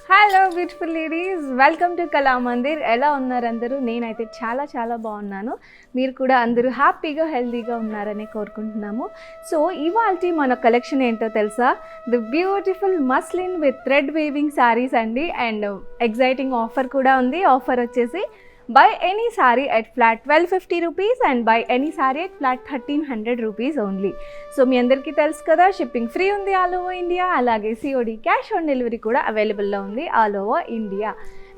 Hello beautiful ladies, welcome to Kalamandir. ఎలా ఉన్నారు అందరూ? నేనైతే చాలా బాగున్నాను. మీరు కూడా అందరూ హ్యాపీగా హెల్తీగా ఉన్నారని కోరుకుంటున్నాము. సో ఇవాల్టి మన కలెక్షన్ ఏంటో తెలుసా? The beautiful muslin with thread weaving saris అండి. అండ్ ఎగ్జైటింగ్ ఆఫర్ కూడా ఉంది. ఆఫర్ వచ్చేసి buy any saree at flat 1250 rupees and buy any saree at flat 1300 rupees only. So మీ అందరికీ తెలుసు కదా, షిప్పింగ్ ఫ్రీ ఉంది ఆల్ ఓవర్ ఇండియా. అలాగే సిఓడి క్యాష్ ఆన్ డెలివరీ కూడా అవైలబుల్లో ఉంది ఆల్ ఓవర్ ఇండియా.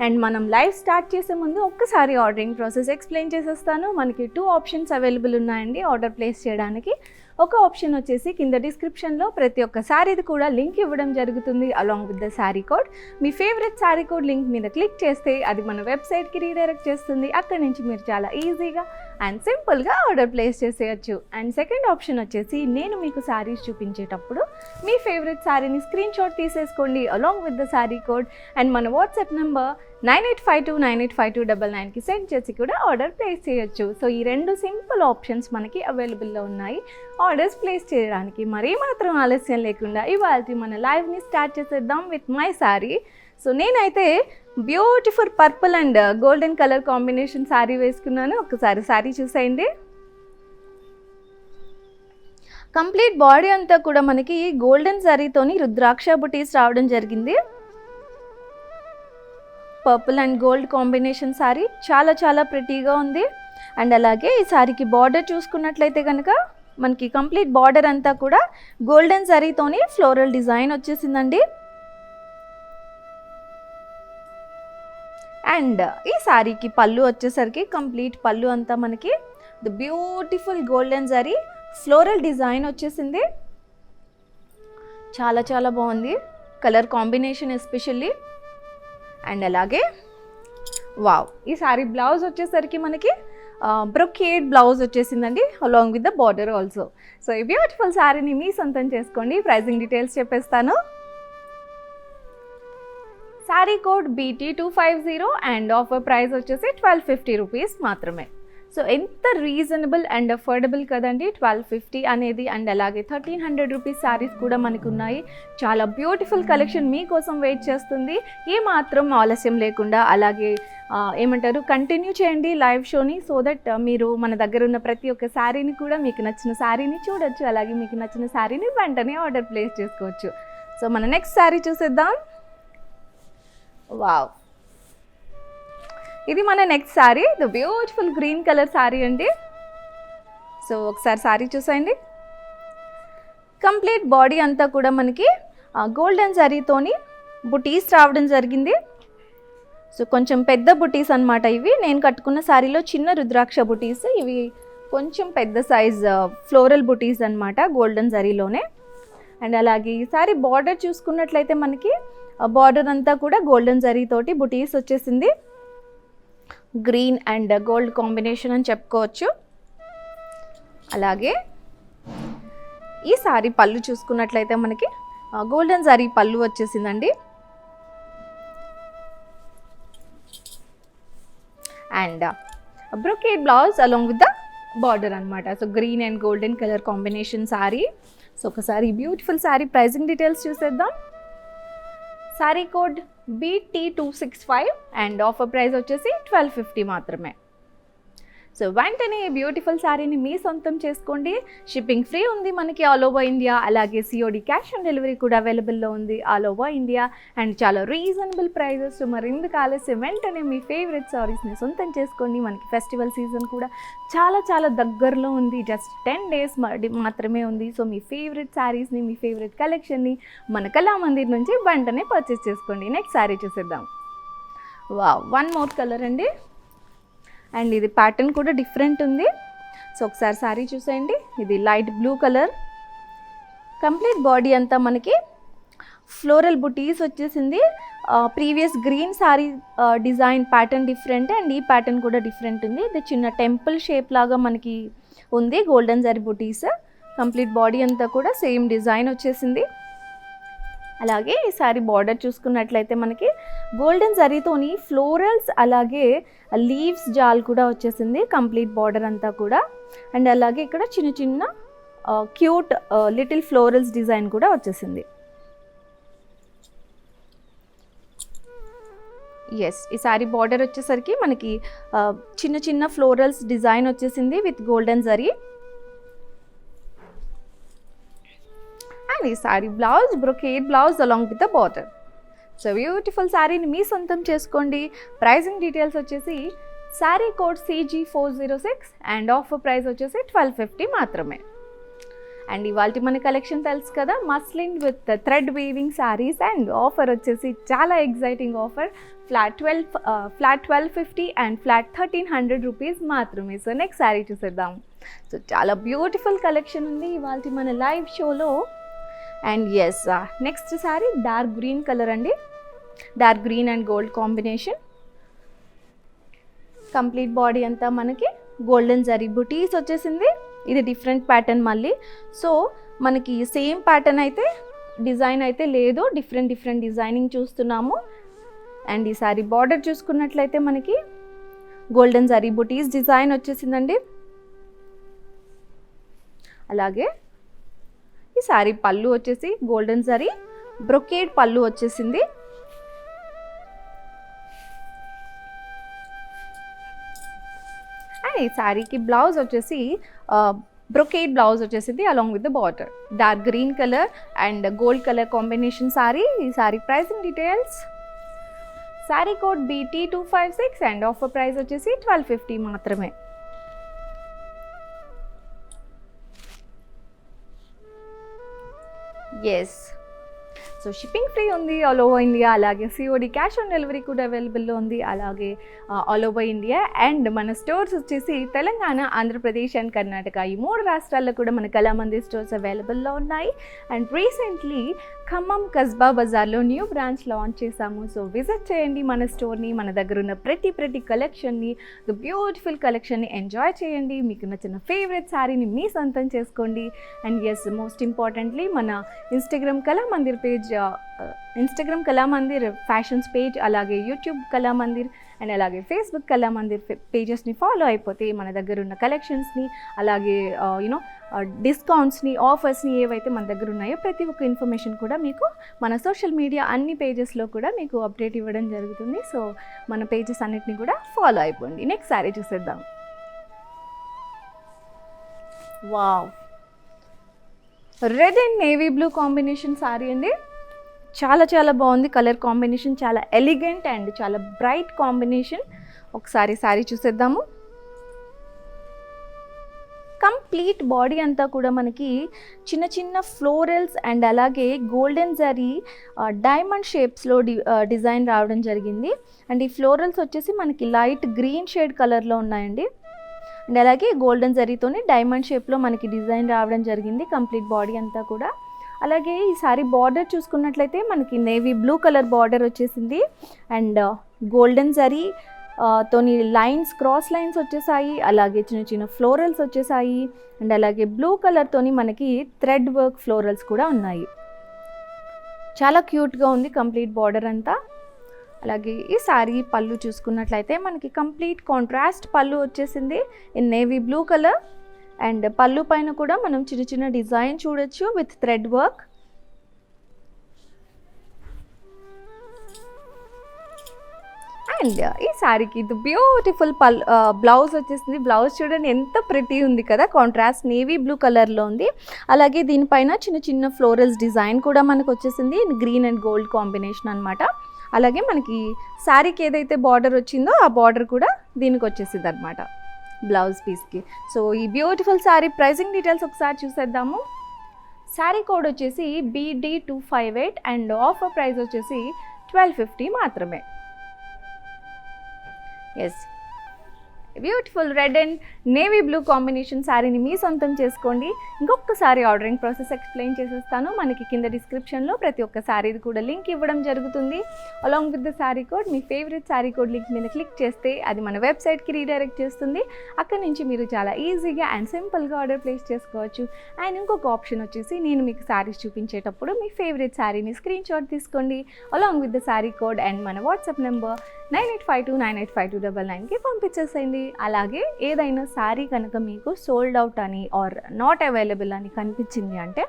అండ్ మనం లైవ్ స్టార్ట్ చేసే ముందు ఒక్కసారి ఆర్డరింగ్ ప్రాసెస్ ఎక్స్ప్లెయిన్ చేసేస్తాను. మనకి 2 ఆప్షన్స్ అవైలబుల్ ఉన్నాయండి ఆర్డర్ ప్లేస్ చేయడానికి. ఒక ఆప్షన్ వచ్చేసి కింద డిస్క్రిప్షన్లో ప్రతి ఒక్క శారీది కూడా లింక్ ఇవ్వడం జరుగుతుంది along with the sari code. Me favourite sari code link మీద క్లిక్ చేస్తే అది మన వెబ్సైట్కి రీడైరెక్ట్ చేస్తుంది. అక్కడి నుంచి మీరు చాలా ఈజీగా అండ్ సింపుల్గా ఆర్డర్ ప్లేస్ చేసేయచ్చు. అండ్ సెకండ్ ఆప్షన్ వచ్చేసి నేను మీకు శారీస్ చూపించేటప్పుడు మీ ఫేవరెట్ శారీని స్క్రీన్ షాట్ తీసేసుకోండి along with the sari code. And మన వాట్సాప్ నెంబర్ 9852985299కి సెండ్ చేసి కూడా ఆర్డర్ ప్లేస్ చేయొచ్చు. సో ఈ 2 సింపుల్ ఆప్షన్స్ మనకి అవైలబుల్లో ఉన్నాయి ఆర్డర్స్ ప్లేస్ చేయడానికి. మరీ మాత్రం ఆలస్యం లేకుండా ఇవాళ మన లైవ్ని స్టార్ట్ చేసేద్దాం విత్ మై శారీ. సో నేనైతే beautiful purple and golden colour combination sari వేసుకున్నాను. ఒకసారి శారీ చూసేయండి. కంప్లీట్ బాడీ అంతా కూడా మనకి గోల్డెన్ శారీతోని రుద్రాక్ష బుటీస్ రావడం జరిగింది. Purple and gold combination sari చాలా ప్రిటీగా ఉంది. అండ్ అలాగే ఈ శారీకి బార్డర్ చూసుకున్నట్లయితే కనుక మనకి కంప్లీట్ బార్డర్ అంతా కూడా గోల్డెన్ శారీతోని ఫ్లోరల్ డిజైన్ వచ్చేసిందండి. అండ్ ఈ శారీకి పళ్ళు వచ్చేసరికి కంప్లీట్ పళ్ళు అంతా మనకి the beautiful golden zari floral design వచ్చేసింది. చాలా బాగుంది కలర్ కాంబినేషన్ ఎస్పెషల్లీ. అండ్ అలాగే వావ్, ఈ శారీ బ్లౌజ్ వచ్చేసరికి మనకి బ్రొకేడ్ బ్లౌజ్ వచ్చేసిందండి along with the border also. So ఈ బ్యూటిఫుల్ శారీని మీ సొంతం చేసుకోండి. ప్రైజింగ్ డీటెయిల్స్ చెప్పేస్తాను. Sari code BT250 and offer price వచ్చేసి 1250 రూపీస్ మాత్రమే. సో ఎంత రీజనబుల్ అండ్ అఫోర్డబుల్ కదండి 1250 అనేది. అండ్ అలాగే 1300 రూపీస్ శారీస్ కూడా మనకు ఉన్నాయి. చాలా బ్యూటిఫుల్ కలెక్షన్ మీకోసం వెయిట్ చేస్తుంది. ఏ మాత్రం ఆలస్యం లేకుండా అలాగే ఏమంటారు కంటిన్యూ చేయండి లైవ్ షోని. సో దట్ మీరు మన దగ్గర ఉన్న ప్రతి ఒక్క శారీని కూడా మీకు నచ్చిన శారీని చూడొచ్చు. అలాగే మీకు నచ్చిన శారీని వెంటనే ఆర్డర్ ప్లేస్ చేసుకోవచ్చు. సో మన నెక్స్ట్ శారీ చూసేద్దాం. వావ్, ఇది మన next sari the beautiful green colour sari అండి. సో ఒకసారి శారీ చూసేయండి. కంప్లీట్ బాడీ అంతా కూడా మనకి గోల్డెన్ శారీతోని బుటీస్ రావడం జరిగింది. సో కొంచెం పెద్ద బుటీస్ అనమాట ఇవి. నేను కట్టుకున్న శారీలో చిన్న రుద్రాక్ష బుటీస్, ఇవి కొంచెం పెద్ద సైజ్ ఫ్లోరల్ బుటీస్ అనమాట గోల్డెన్ జరీలోనే. అండ్ అలాగే ఈ శారీ బార్డర్ చూసుకున్నట్లయితే మనకి బార్డర్ అంతా కూడా గోల్డెన్ జరీతోటి బుటీస్ వచ్చేసింది. గ్రీన్ అండ్ గోల్డ్ కాంబినేషన్ అని చెప్పుకోవచ్చు. అలాగే ఈ శారీ పళ్ళు చూసుకున్నట్లయితే మనకి గోల్డెన్ జరీ పళ్ళు వచ్చేసిందండి. And brocade blouse along with the border అనమాట. So green and golden colour combination sari. So ఒకసారి బ్యూటిఫుల్ శారీ ప్రైజింగ్ డీటెయిల్స్ చూసేద్దాం. Sari code BT265 and offer price వచ్చేసి 1250 మాత్రమే. సో వెంటనే ఈ బ్యూటిఫుల్ శారీని మీ సొంతం చేసుకోండి. షిప్పింగ్ ఫ్రీ ఉంది మనకి ఆల్ ఓవర్ ఇండియా. అలాగే సిఓడి క్యాష్ ఆన్ డెలివరీ కూడా అవైలబుల్లో ఉంది ఆల్ ఓవర్ ఇండియా. అండ్ చాలా రీజనబుల్ ప్రైజెస్. మరి ఎందుకు ఆలస్యం, వెంటనే మీ ఫేవరెట్ శారీస్ని సొంతం చేసుకోండి. మనకి ఫెస్టివల్ సీజన్ కూడా చాలా దగ్గరలో ఉంది. జస్ట్ 10 days మాత్రమే ఉంది. సో మీ ఫేవరెట్ శారీస్ని, మీ ఫేవరెట్ కలెక్షన్ని మన కళామందిర్ నుంచి వెంటనే పర్చేస్ చేసుకోండి. నెక్స్ట్ శారీ చూసేద్దాం. వావ్, 1 more కలర్ అండి. అండ్ ఇది ప్యాటర్న్ కూడా డిఫరెంట్ ఉంది. సో ఒకసారి శారీ చూసేయండి. ఇది light blue colour. Complete body అంతా మనకి ఫ్లోరల్ బుటీస్ వచ్చేసింది. Previous green sari design pattern different and ఈ ప్యాటర్న్ కూడా డిఫరెంట్ ఉంది. ఇది చిన్న టెంపుల్ షేప్ లాగా మనకి ఉంది గోల్డెన్ జరీ బుటీస్. కంప్లీట్ బాడీ అంతా కూడా సేమ్ డిజైన్ వచ్చేసింది. అలాగే ఈ శారీ బార్డర్ చూసుకున్నట్లయితే మనకి గోల్డెన్ జరీతోని ఫ్లోరల్స్ అలాగే లీవ్స్ జాల్ కూడా వచ్చేసింది కంప్లీట్ బార్డర్ అంతా కూడా. అండ్ అలాగే ఇక్కడ చిన్న క్యూట్ లిటిల్ ఫ్లోరల్స్ డిజైన్ కూడా వచ్చేసింది. ఎస్, ఈ శారీ బార్డర్ వచ్చేసరికి మనకి చిన్న చిన్న ఫ్లోరల్స్ డిజైన్ వచ్చేసింది విత్ గోల్డెన్ జరీ. అండ్ ఈ sari blouse brocade blouse along with the border. So beautiful శారీని మీ సొంతం చేసుకోండి. ప్రైజింగ్ డీటెయిల్స్ వచ్చేసి sari code CG406 and offer price వచ్చేసి 1250 మాత్రమే. అండ్ ఇవాళ మన కలెక్షన్ తెలుసు కదా, muslin with thread weaving saris. And offer వచ్చేసి చాలా exciting offer, flat 1250 and flat 1300 rupees మాత్రమే. సో నెక్స్ట్ శారీ చూసేద్దాం. సో చాలా బ్యూటిఫుల్ కలెక్షన్ ఉంది ఇవాళ మన లైవ్ షోలో. And yes, next sari dark green colour అండి, dark green and gold combination. Complete body అంతా మనకి గోల్డెన్ జరీ బుటీస్ వచ్చేసింది. ఇది డిఫరెంట్ ప్యాటర్న్ మళ్ళీ. సో మనకి సేమ్ ప్యాటర్న్ అయితే డిజైన్ అయితే లేదు, డిఫరెంట్ డిజైనింగ్ చూస్తున్నాము. అండ్ ఈ సారీ బార్డర్ చూసుకున్నట్లయితే మనకి గోల్డెన్ జరీ బుటీస్ డిజైన్ వచ్చేసిందండి. అలాగే ఈ సారీ పళ్ళు వచ్చేసి గోల్డెన్ జరీ బ్రొకేడ్ పళ్ళు వచ్చేసింది. అండ్ ఈ శారీకి బ్లౌజ్ వచ్చేసి బ్రొకేడ్ బ్లౌజ్ వచ్చేసింది along with the border. Dark green colour and gold colour combination sari. ఈ sari pricing details sari code BT256 and offer price వచ్చేసి 1250 మాత్రమే. ఎస్, సో షిప్పింగ్ ఫ్రీ ఉంది ఆల్ ఓవర్ ఇండియా. అలాగే COD క్యాష్ ఆన్ డెలివరీ కూడా అవైలబుల్లో ఉంది, అలాగే ఆల్ ఓవర్ ఇండియా. అండ్ మన స్టోర్స్ వచ్చేసి తెలంగాణ, ఆంధ్రప్రదేశ్ అండ్ కర్ణాటక, ఈ 3 రాష్ట్రాల్లో కూడా మన కళామందిర్ స్టోర్స్ అవైలబుల్లో ఉన్నాయి. అండ్ రీసెంట్లీ ఖమ్మం కస్బా బజార్లో న్యూ బ్రాంచ్ లాంచ్ చేశాము. సో విజిట్ చేయండి మన స్టోర్ని. మన దగ్గర ఉన్న ప్రతి కలెక్షన్ని, బ్యూటిఫుల్ కలెక్షన్ని ఎంజాయ్ చేయండి. మీకు నచ్చిన ఫేవరెట్ శారీని మీ సొంతం చేసుకోండి. అండ్ ఎస్, మోస్ట్ ఇంపార్టెంట్లీ మన Instagram Kalamandir page, Instagram Kalamandir fashions page, అలాగే యూట్యూబ్ కళామందిర్ అండ్ అలాగే ఫేస్బుక్ కళామందిర్ పేజెస్ని ఫాలో అయిపోతే మన దగ్గర ఉన్న కలెక్షన్స్ని, అలాగే యూనో డిస్కౌంట్స్ని, ఆఫర్స్ని ఏవైతే మన దగ్గర ఉన్నాయో ప్రతి ఒక్క ఇన్ఫర్మేషన్ కూడా మీకు మన సోషల్ మీడియా అన్ని పేజెస్లో కూడా మీకు అప్డేట్ ఇవ్వడం జరుగుతుంది. సో మన పేజెస్ అన్నిటిని కూడా ఫాలో అయిపోండి. నెక్స్ట్ శారీ చూసేద్దాం. Wow, red and navy blue combination sari అండి. చాలా బాగుంది కలర్ కాంబినేషన్, చాలా ఎలిగెంట్ అండ్ చాలా బ్రైట్ కాంబినేషన్. ఒకసారి శారీ చూసేద్దాము. కంప్లీట్ బాడీ అంతా కూడా మనకి చిన్న ఫ్లోరల్స్ అండ్ అలాగే గోల్డెన్ జరీ డైమండ్ షేప్స్లో డిజైన్ రావడం జరిగింది. అండ్ ఈ ఫ్లోరల్స్ వచ్చేసి మనకి లైట్ గ్రీన్ షేడ్ కలర్లో ఉన్నాయండి. అండ్ అలాగే గోల్డెన్ జరీతోని డైమండ్ షేప్లో మనకి డిజైన్ రావడం జరిగింది కంప్లీట్ బాడీ అంతా కూడా. అలాగే ఈ సారీ బార్డర్ చూసుకున్నట్లయితే మనకి నేవీ బ్లూ కలర్ బార్డర్ వచ్చేసింది. అండ్ గోల్డెన్ జరీ తోని లైన్స్, క్రాస్ లైన్స్ వచ్చేసాయి. అలాగే చిన్న ఫ్లోరల్స్ వచ్చేసాయి. అండ్ అలాగే బ్లూ కలర్తోని మనకి థ్రెడ్ వర్క్ ఫ్లోరల్స్ కూడా ఉన్నాయి. చాలా క్యూట్గా ఉంది కంప్లీట్ బార్డర్ అంతా. అలాగే ఈ శారీ పళ్ళు చూసుకున్నట్లయితే మనకి కంప్లీట్ కాంట్రాస్ట్ పళ్ళు వచ్చేసింది in navy blue colour. And పళ్ళు పైన కూడా మనం చిన్న డిజైన్ చూడొచ్చు విత్ థ్రెడ్ వర్క్. అండ్ ఈ శారీకి ఇది బ్యూటిఫుల్ బ్లౌజ్ వచ్చేసింది. బ్లౌజ్ చూడండి ఎంత ప్రిటీ ఉంది కదా, కాంట్రాస్ట్ నేవీ బ్లూ కలర్లో ఉంది. అలాగే దీనిపైన చిన్న ఫ్లోరల్స్ డిజైన్ కూడా మనకు వచ్చేసింది గ్రీన్ అండ్ గోల్డ్ కాంబినేషన్ అనమాట. అలాగే మనకి శారీకి ఏదైతే బార్డర్ వచ్చిందో ఆ బార్డర్ కూడా దీనికి వచ్చేసింది అనమాట బ్లౌజ్ పీస్కి. సో ఈ బ్యూటిఫుల్ శారీ ప్రైసింగ్ డీటెయిల్స్ ఒకసారి చూసేద్దాము. శారీ కోడ్ వచ్చేసి BD258 అండ్ ఆఫర్ ప్రైస్ వచ్చేసి 1250 మాత్రమే. Yes, beautiful red and navy blue combination శారీని మీ సొంతం చేసుకోండి. ఇంకొకసారి ఆర్డరింగ్ ప్రాసెస్ ఎక్స్ప్లెయిన్ చేసేస్తాను. మనకి కింద డిస్క్రిప్షన్లో ప్రతి ఒక్క శారీది కూడా లింక్ ఇవ్వడం జరుగుతుంది. Along with the sari code, me favourite sari code link మీద క్లిక్ చేస్తే అది మన వెబ్సైట్కి రీడైరెక్ట్ చేస్తుంది. అక్కడి నుంచి మీరు చాలా ఈజీగా అండ్ సింపుల్గా ఆర్డర్ ప్లేస్ చేసుకోవచ్చు. అండ్ ఇంకొక ఆప్షన్ వచ్చేసి నేను మీకు శారీస్ చూపించేటప్పుడు మీ ఫేవరెట్ శారీని స్క్రీన్ షాట్ తీసుకోండి along with the sari code and మన వాట్సాప్ నెంబర్ 9852985299కి పంపించేసేయండి. అలాగే ఏదైనా శారీ కనుక మీకు సోల్డ్ అవుట్ అని ఆర్ నాట్ అవైలబుల్ అని కనిపించింది అంటే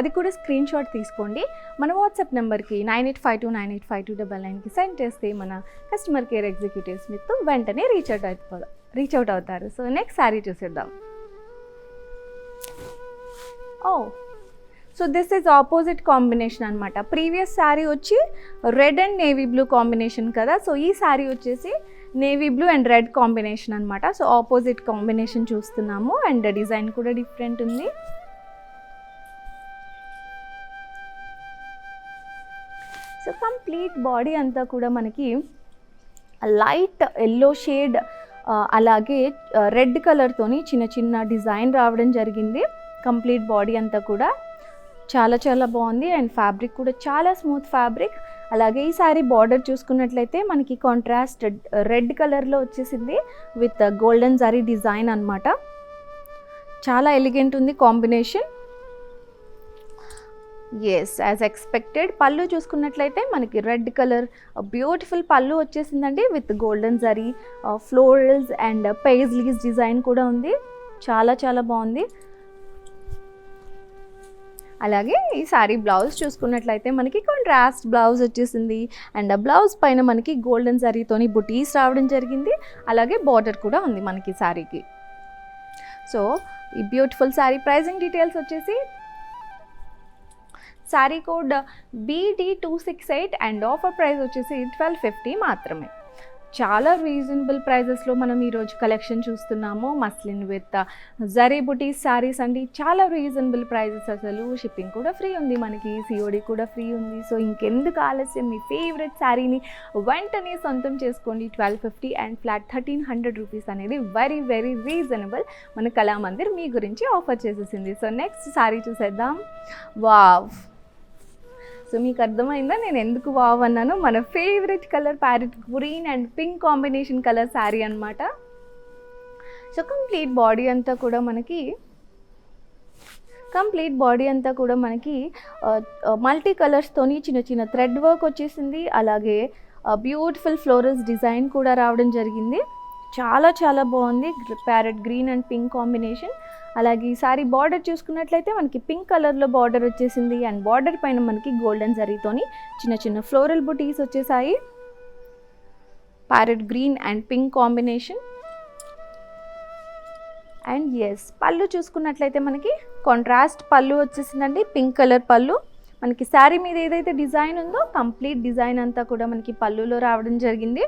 అది కూడా స్క్రీన్ షాట్ తీసుకోండి. మన వాట్సాప్ నెంబర్కి 9852985299కి సెండ్ చేస్తే మన కస్టమర్ కేర్ ఎగ్జిక్యూటివ్స్ మీతో వెంటనే రీచ్ అవుట్ అవుతారు. సో నెక్స్ట్ శారీ చూసేద్దాం. So this is opposite combination అనమాట. ప్రీవియస్ శారీ వచ్చి red and navy blue combination కదా. సో ఈ శారీ వచ్చేసి navy blue and red combination అనమాట. సో ఆపోజిట్ కాంబినేషన్ చూస్తున్నాము అండ్ డిజైన్ కూడా డిఫరెంట్ ఉంది. సో కంప్లీట్ బాడీ అంతా కూడా మనకి లైట్ ఎల్లో షేడ్ అలాగే రెడ్ కలర్తోని చిన్న చిన్న డిజైన్ రావడం జరిగింది. కంప్లీట్ బాడీ అంతా కూడా చాలా చాలా బాగుంది అండ్ ఫ్యాబ్రిక్ కూడా చాలా స్మూత్ ఫ్యాబ్రిక్. అలాగే ఈ సారీ బార్డర్ చూసుకున్నట్లయితే మనకి కాంట్రాస్ట్ రెడ్ కలర్లో వచ్చేసింది విత్ గోల్డెన్ జరీ డిజైన్ అనమాట. చాలా ఎలిగెంట్ ఉంది కాంబినేషన్. Yes, as expected. పళ్ళు చూసుకున్నట్లయితే మనకి రెడ్ కలర్ బ్యూటిఫుల్ పళ్ళు వచ్చేసిందండి with golden zari florals and paisleys design కూడా ఉంది. చాలా చాలా బాగుంది. అలాగే ఈ శారీ బ్లౌజ్ చూసుకున్నట్లయితే మనకి కాంట్రాస్ట్ బ్లౌజ్ వచ్చేసింది అండ్ ఆ బ్లౌజ్ పైన మనకి గోల్డెన్ జరీతోని బుటీస్ రావడం జరిగింది. అలాగే బార్డర్ కూడా ఉంది మనకి శారీకి. సో ఈ బ్యూటిఫుల్ శారీ ప్రైజింగ్ డీటెయిల్స్ వచ్చేసి sari code BD268 and offer price వచ్చేసి 1250 మాత్రమే. చాలా రీజనబుల్ ప్రైజెస్లో మనం ఈరోజు కలెక్షన్ చూస్తున్నాము. మస్లిన్ విత్ జరీ బుటీస్ శారీస్ అండి. చాలా రీజనబుల్ ప్రైజెస్, అసలు షిప్పింగ్ కూడా ఫ్రీ ఉంది మనకి, COD కూడా ఫ్రీ ఉంది. సో ఇంకెందుకు ఆలస్యం, మీ ఫేవరెట్ శారీని వెంటనే సొంతం చేసుకోండి. 1250 అండ్ ఫ్లాట్ 1300 రూపీస్ అనేది వెరీ వెరీ రీజనబుల్. మన కళామందిర్ మీ గురించి ఆఫర్ చేసేసింది. సో నెక్స్ట్ శారీ చూసేద్దాం. వావ్, సో మీకు అర్థమైందా నేను ఎందుకు వావ్ అన్నాను? మన favourite colour parrot green and pink combination colour sari అనమాట. సో కంప్లీట్ బాడీ అంతా కూడా మనకి మల్టీ కలర్స్తోని చిన్న చిన్న థ్రెడ్ వర్క్ వచ్చేసింది. అలాగే బ్యూటిఫుల్ ఫ్లోరల్స్ డిజైన్ కూడా రావడం జరిగింది. చాలా చాలా బాగుంది parrot green and pink combination. అలాగే ఈ సారీ బార్డర్ చూసుకున్నట్లయితే మనకి పింక్ కలర్లో బార్డర్ వచ్చేసింది అండ్ బార్డర్ పైన మనకి గోల్డెన్ జరీతోని చిన్న చిన్న ఫ్లోరల్ బుటీస్ వచ్చేసాయి. Parrot green and pink combination. And yes, పళ్ళు చూసుకున్నట్లయితే మనకి కాంట్రాస్ట్ పళ్ళు వచ్చేసిందండి, పింక్ కలర్ పళ్ళు. మనకి శారీ మీద ఏదైతే డిజైన్ ఉందో కంప్లీట్ డిజైన్ అంతా కూడా మనకి పళ్ళులో రావడం జరిగింది.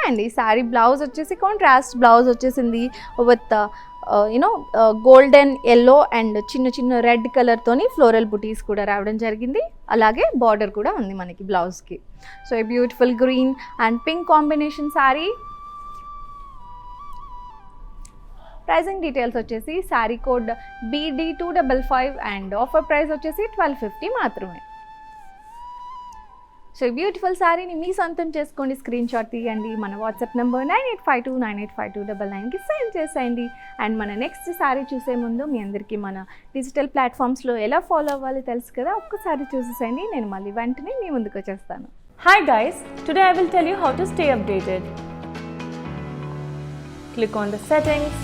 అండ్ ఈ శారీ బ్లౌజ్ వచ్చేసి కాంట్రాస్ట్ బ్లౌజ్ వచ్చేసింది విత్ గోల్డెన్ ఎల్లో అండ్ చిన్న చిన్న రెడ్ కలర్తోని ఫ్లోరల్ బుటీస్ కూడా రావడం జరిగింది. అలాగే బార్డర్ కూడా ఉంది మనకి బ్లౌజ్కి. సో ఈ beautiful green and pink combination sari. Pricing details వచ్చేసి sari code BD255 and offer price వచ్చేసి 1250 మాత్రమే. సో ఈ బ్యూటిఫుల్ శారీని మీ సొంతం చేసుకోండి. స్క్రీన్ షాట్ తీయండి, మన వాట్సాప్ నెంబర్ 9852985299కి సెండ్ చేసేయండి. అండ్ మన నెక్స్ట్ శారీ చూసే ముందు మీ అందరికీ మన డిజిటల్ ప్లాట్ఫామ్స్లో ఎలా ఫాలో అవ్వాలో తెలుసు కదా, ఒక్కసారి చూసేసేయండి. నేను మళ్ళీ వెంటనే మీ ముందుకు వచ్చేస్తాను. Hi guys, today I will tell you how to stay updated. Click on the settings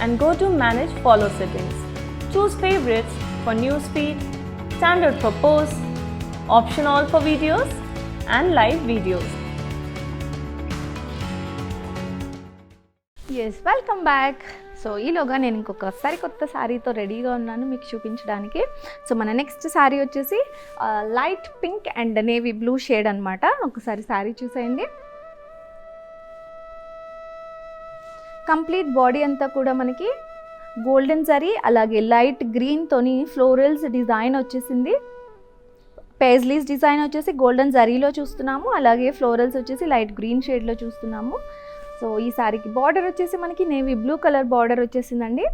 and go to manage follow settings. Choose favorites for news feed, standard for posts, option all for videos and live videos. Yes, welcome back. So ఈలోగా నేను ఇంకొకసారి కొత్త శారీతో రెడీగా ఉన్నాను మీకు చూపించడానికి. So మన next sari వచ్చేసి light pink and navy blue shade అనమాట. ఒకసారి శారీ చూసేయండి. కంప్లీట్ బాడీ అంతా కూడా మనకి గోల్డెన్ జరీ అలాగే లైట్ గ్రీన్తోని ఫ్లోరల్స్ డిజైన్ వచ్చేసింది. పేజ్లీస్ డిజైన్ వచ్చేసి గోల్డెన్ జరీలో చూస్తున్నాము, అలాగే ఫ్లోరల్స్ వచ్చేసి లైట్ గ్రీన్ షేడ్లో చూస్తున్నాము. సో ఈ శారీకి బార్డర్ వచ్చేసి మనకి నేవీ బ్లూ కలర్ బార్డర్ వచ్చేసిందండి.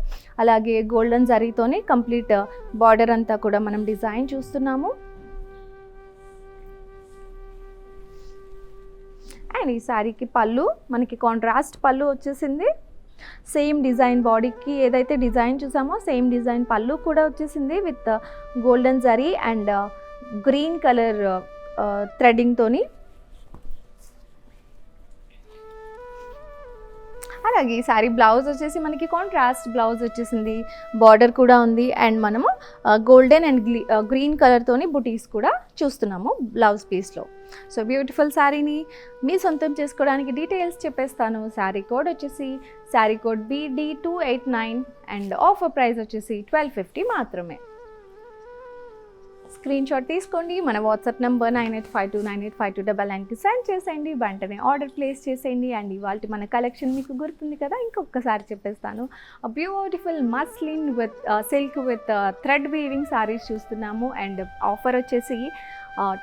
అలాగే గోల్డెన్ జరీతోని కంప్లీట్ బార్డర్ అంతా కూడా మనం డిజైన్ చూస్తున్నాము. అండ్ ఈ శారీకి పళ్ళు మనకి కాంట్రాస్ట్ పళ్ళు వచ్చేసింది. సేమ్ డిజైన్ బాడీకి ఏదైతే డిజైన్ చూసామో సేమ్ డిజైన్ పళ్ళు కూడా వచ్చేసింది with golden zari and green colour థ్రెడ్డింగ్తోని, అలాగే ఈ సారీ బ్లౌజ్ వచ్చేసి మనకి కాంట్రాస్ట్ బ్లౌజ్ వచ్చేసింది, బార్డర్ కూడా ఉంది. అండ్ మనము గోల్డెన్ అండ్ గ్రీన్ కలర్తోని బుటీస్ కూడా చూస్తున్నాము బ్లౌజ్ పీస్లో. సో బ్యూటిఫుల్ శారీని మీ సొంతం చేసుకోవడానికి డీటెయిల్స్ చెప్పేస్తాను. శారీ కోడ్ వచ్చేసి sari code BD289 and offer price వచ్చేసి 1250 మాత్రమే. స్క్రీన్ షాట్ తీసుకోండి, మన వాట్సాప్ నెంబర్ 9852985299కి సెండ్ చేసేయండి. వెంటనే ఆర్డర్ ప్లేస్ చేసేయండి. అండ్ ఇవాళ మన కలెక్షన్ మీకు గుర్తుంది కదా, ఇంకొకసారి చెప్పేస్తాను. Beautiful muslin with silk with thread weaving saris చూస్తున్నాము. అండ్ ఆఫర్ వచ్చేసి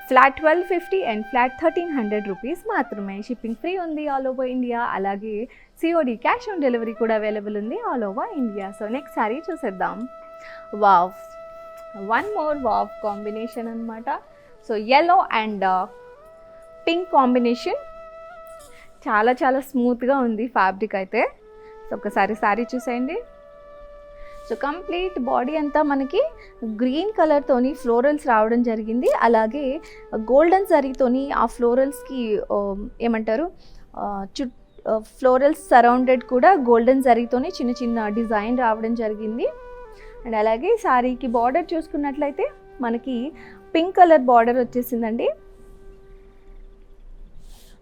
ఫ్లాట్ 1250 అండ్ ఫ్లాట్ 1300 రూపీస్ మాత్రమే. షిప్పింగ్ ఫ్రీ ఉంది ఆల్ ఓవర్ ఇండియా. అలాగే COD క్యాష్ ఆన్ డెలివరీ కూడా అవైలబుల్ ఉంది all over India. So next sari చూసేద్దాం. Wow, one more wow combination అనమాట. So yellow and pink combination, చాలా చాలా స్మూత్గా ఉంది ఫ్యాబ్రిక్ అయితే. సో ఒకసారి శారీ చూసేయండి. సో కంప్లీట్ బాడీ అంతా మనకి గ్రీన్ కలర్తోని ఫ్లోరల్స్ రావడం జరిగింది. అలాగే గోల్డెన్ జరీతోని ఆ ఫ్లోరల్స్కి ఏమంటారు ఫ్లోరల్స్ సరౌండెడ్ కూడా గోల్డెన్ జరీతోని చిన్న చిన్న డిజైన్ రావడం జరిగింది. అండ్ అలాగే శారీకి బార్డర్ చూసుకున్నట్లయితే మనకి పింక్ కలర్ బార్డర్ వచ్చేసిందండి.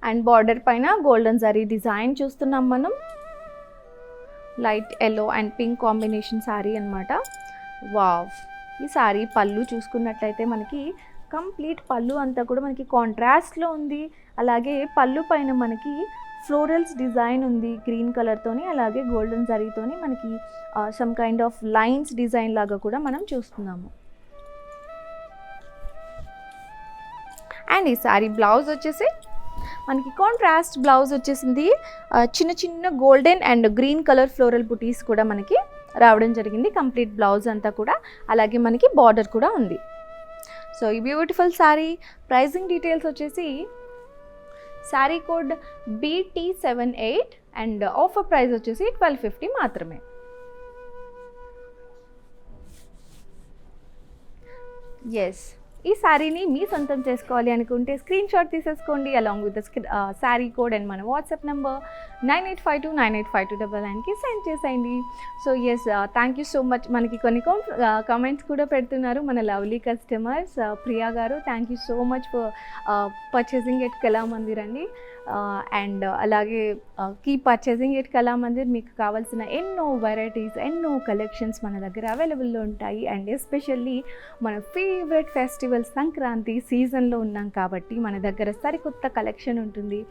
అండ్ బార్డర్ పైన గోల్డెన్ జరీ డిజైన్ చూస్తున్నాం మనం. Light yellow and pink combination sari అనమాట. వావ్, ఈ శారీ పళ్ళు చూసుకున్నట్లయితే మనకి కంప్లీట్ పళ్ళు అంతా కూడా మనకి కాంట్రాస్ట్లో ఉంది. అలాగే పళ్ళు పైన మనకి ఫ్లోరల్స్ డిజైన్ ఉంది గ్రీన్ కలర్తోని, అలాగే గోల్డెన్ జరీతోని మనకి some kind of lines design లాగా కూడా మనం చూస్తున్నాము. అండ్ ఈ సారీ బ్లౌజ్ వచ్చేసి మనకి కాంట్రాస్ట్ బ్లౌజ్ వచ్చేసింది. చిన్న చిన్న golden and green colour floral బుటీస్ కూడా మనకి రావడం జరిగింది కంప్లీట్ బ్లౌజ్ అంతా కూడా. అలాగే మనకి బార్డర్ కూడా ఉంది. సో ఈ బ్యూటిఫుల్ శారీ ప్రైజింగ్ డీటెయిల్స్ వచ్చేసి sari code BT78 and offer price వచ్చేసి 1250 మాత్రమే. ఎస్, ఈ శారీని మీ సొంతం చేసుకోవాలి అనుకుంటే స్క్రీన్ షాట్ తీసేసుకోండి along with sari code and మన వాట్సాప్ నెంబర్ 9852985299కి సెండ్ చేసేయండి. So yes, thank you so much. మనకి కొన్ని కామెంట్స్ కూడా పెడుతున్నారు మన లవ్లీ కస్టమర్స్. ప్రియా గారు, thank you so much for purchasing at Kalamandir అండి. అండ్ అలాగే కీప్ పర్చేసింగ్ ఎట్ కళామందిర్. మీకు కావాల్సిన ఎన్నో వెరైటీస్, ఎన్నో కలెక్షన్స్ మన దగ్గర అవైలబుల్లో ఉంటాయి. అండ్ ఎస్పెషల్లీ మన ఫేవరెట్ ఫెస్టివల్ సంక్రాంతి సీజన్లో ఉన్నాం కాబట్టి మన దగ్గర సరికొత్త కలెక్షన్ ఉంటుంది,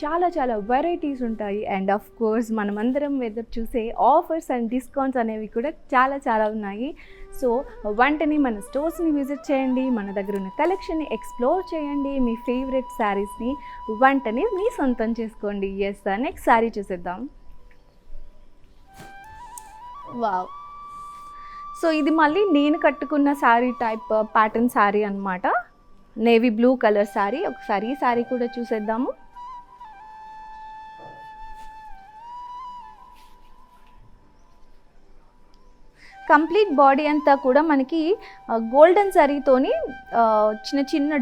చాలా చాలా వెరైటీస్ ఉంటాయి. అండ్ ఆఫ్ కోర్స్ మనమందరం ఎదురు చూసే ఆఫర్స్ అండ్ డిస్కౌంట్స్ అనేవి కూడా చాలా చాలా ఉన్నాయి. సో వెంటనే మన స్టోర్స్ని విజిట్ చేయండి, మన దగ్గర ఉన్న కలెక్షన్ని ఎక్స్ప్లోర్ చేయండి, మీ ఫేవరెట్ శారీస్ని వెంటనే మీ సొంతం చేసుకోండి. ఎస్, నెక్స్ట్ శారీ చూసేద్దాం. వావ్, సో ఇది మళ్ళీ నేను కట్టుకున్న శారీ టైప్ ప్యాటర్న్ శారీ అనమాట. Navy blue colour sari. ఒకసారి ఈ శారీ కూడా చూసేద్దాము. కంప్లీట్ బాడీ అంతా కూడా మనకి గోల్డెన్ జరీతోని చిన్న చిన్న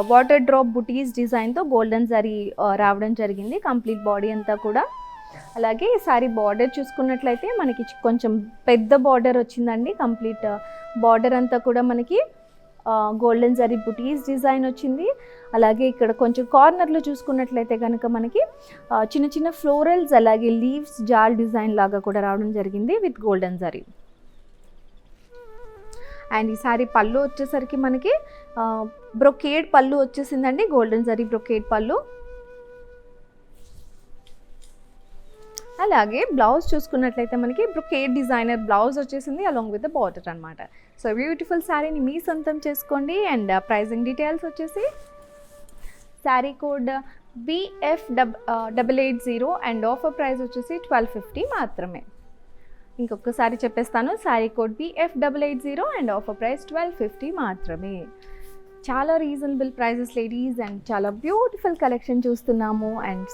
వాటర్ డ్రాప్ బుటీస్ డిజైన్తో గోల్డెన్ జరీ రావడం జరిగింది కంప్లీట్ బాడీ అంతా కూడా. అలాగే ఈ సారీ బార్డర్ చూసుకున్నట్లయితే మనకి కొంచెం పెద్ద బార్డర్ వచ్చిందండి. కంప్లీట్ బార్డర్ అంతా కూడా మనకి గోల్డెన్ జరీ బుటీస్ డిజైన్ వచ్చింది. అలాగే ఇక్కడ కొంచెం కార్నర్లో చూసుకున్నట్లయితే కనుక మనకి చిన్న చిన్న ఫ్లోరల్స్ అలాగే లీవ్స్ జాల్ డిజైన్ లాగా కూడా రావడం జరిగింది విత్ గోల్డెన్ జరీ. అండ్ ఈ సారీ పళ్ళు వచ్చేసరికి మనకి బ్రొకేడ్ పళ్ళు వచ్చేసిందండి, గోల్డెన్ జరీ బ్రొకేడ్ పళ్ళు. అలాగే బ్లౌజ్ చూసుకున్నట్లయితే మనకి బ్రొకేడ్ డిజైనర్ బ్లౌజ్ వచ్చేసింది అలాంగ్ విత్ ద బార్డర్ అనమాట. సో బ్యూటిఫుల్ శారీని మీ సొంతం చేసుకోండి. అండ్ ప్రైజింగ్ డీటెయిల్స్ వచ్చేసి sari code BF880 and offer price వచ్చేసి 1250 మాత్రమే. ఇంకొకసారి చెప్పేస్తాను, sari code BF880 and offer price 1250 మాత్రమే. చాలా రీజనబుల్ ప్రైజెస్ లేడీస్ అండ్ చాలా బ్యూటిఫుల్ కలెక్షన్ చూస్తున్నాము. అండ్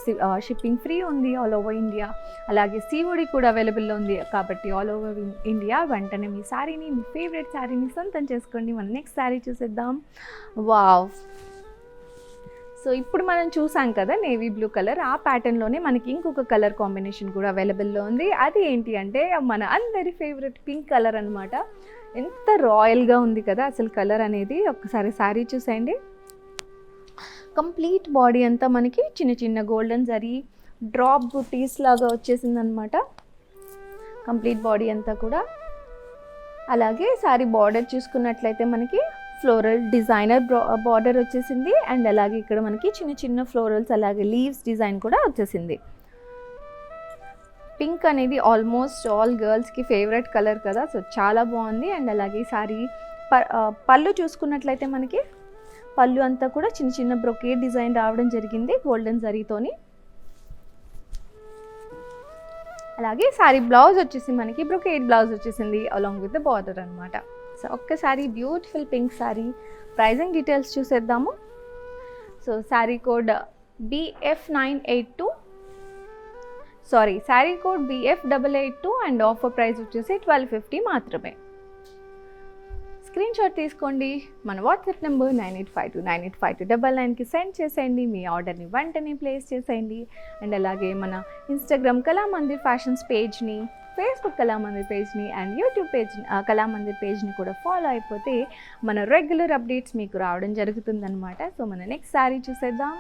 షిప్పింగ్ ఫ్రీ ఉంది ఆల్ ఓవర్ ఇండియా. అలాగే COD కూడా అవైలబుల్లో ఉంది కాబట్టి ఆల్ ఓవర్ ఇండియా వెంటనే మీ శారీని, మీ ఫేవరెట్ శారీని సొంతం చేసుకోండి. మనం నెక్స్ట్ శారీ చూసేద్దాం. వావ్, సో ఇప్పుడు మనం చూసాం కదా నేవీ బ్లూ కలర్, ఆ ప్యాటర్న్లోనే మనకి ఇంకొక కలర్ కాంబినేషన్ కూడా అవైలబుల్లో ఉంది. అది ఏంటి అంటే మన అందరి ఫేవరెట్ పింక్ కలర్ అనమాట. ఎంత రాయల్గా ఉంది కదా అసలు కలర్ అనేది. ఒక్కసారి శారీ చూసేయండి. కంప్లీట్ బాడీ అంతా మనకి చిన్న చిన్న గోల్డెన్ జరీ డ్రాప్ బుటీస్ లాగా వచ్చేసింది అనమాట. కంప్లీట్ బాడీ అంతా కూడా. అలాగే శారీ బార్డర్ చూసుకున్నట్లయితే మనకి ఫ్లోరల్ డిజైనర్ బార్డర్ వచ్చేసింది. అండ్ అలాగే ఇక్కడ మనకి చిన్న చిన్న ఫ్లోరల్స్ అలాగే లీవ్స్ డిజైన్ కూడా వచ్చేసింది. పింక్ అనేది ఆల్మోస్ట్ ఆల్ గర్ల్స్కి ఫేవరెట్ కలర్ కదా, సో చాలా బాగుంది. అండ్ అలాగే సారీ పళ్ళు చూసుకున్నట్లయితే మనకి పళ్ళు అంతా కూడా చిన్న చిన్న బ్రొకేడ్ డిజైన్ రావడం జరిగింది గోల్డెన్ జరీతోని. అలాగే సారీ బ్లౌజ్ వచ్చేసి మనకి బ్రొకేడ్ బ్లౌజ్ వచ్చేసింది అలాంగ్ విత్ ద బార్డర్ అనమాట. సో ఒక్కసారి beautiful pink sari pricing details చూసేద్దాము. So sari code BF982, sorry sari code BF882 and offer price వచ్చేసి 1250 మాత్రమే. స్క్రీన్ షాట్ తీసుకోండి. మన వాట్సాప్ నెంబర్ 9852985299కి సెండ్ చేసేయండి. మీ ఆర్డర్ని వెంటనే ప్లేస్ చేసేయండి. అండ్ అలాగే మన ఇన్స్టాగ్రామ్ కళామందిర్ ఫ్యాషన్స్ పేజ్ని, ఫేస్బుక్ కళామందిర్ పేజ్ని అండ్ యూట్యూబ్ పేజ్ కళామందిర్ పేజ్ని కూడా ఫాలో అయిపోతే మన రెగ్యులర్ అప్డేట్స్ మీకు రావడం జరుగుతుందన్నమాట. సో మన నెక్స్ట్ శారీ చూసేద్దాం.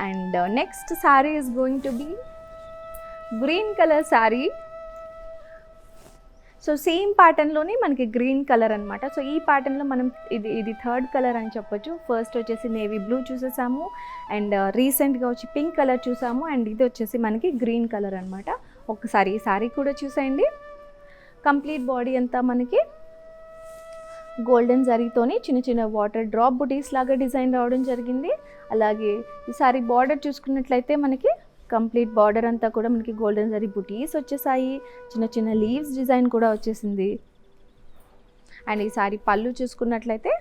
And next sari is going to be green colour sari. So same ప్యాటర్న్లోనే మనకి గ్రీన్ కలర్ అనమాట. సో ఈ ప్యాటర్న్లో మనం ఇది థర్డ్ కలర్ అని చెప్పొచ్చు. ఫస్ట్ వచ్చేసి నేవీ బ్లూ చూసేసాము, అండ్ రీసెంట్గా వచ్చి పింక్ కలర్ చూసాము, అండ్ ఇది వచ్చేసి మనకి గ్రీన్ కలర్ అనమాట. ఒక్కసారి ఈ శారీ కూడా చూసేయండి. కంప్లీట్ బాడీ అంతా మనకి గోల్డెన్ జరీతోని చిన్న చిన్న వాటర్ డ్రాప్ బుటీస్ లాగా డిజైన్ రావడం జరిగింది. అలాగే ఈ శారీ బార్డర్ చూసుకున్నట్లయితే మనకి కంప్లీట్ బార్డర్ అంతా కూడా మనకి గోల్డెన్ జరీ బుటీస్ వచ్చేసాయి. చిన్న చిన్న లీవ్స్ డిజైన్ కూడా వచ్చేసింది. అండ్ ఈ శారీ పళ్ళు చూసుకున్నట్లయితే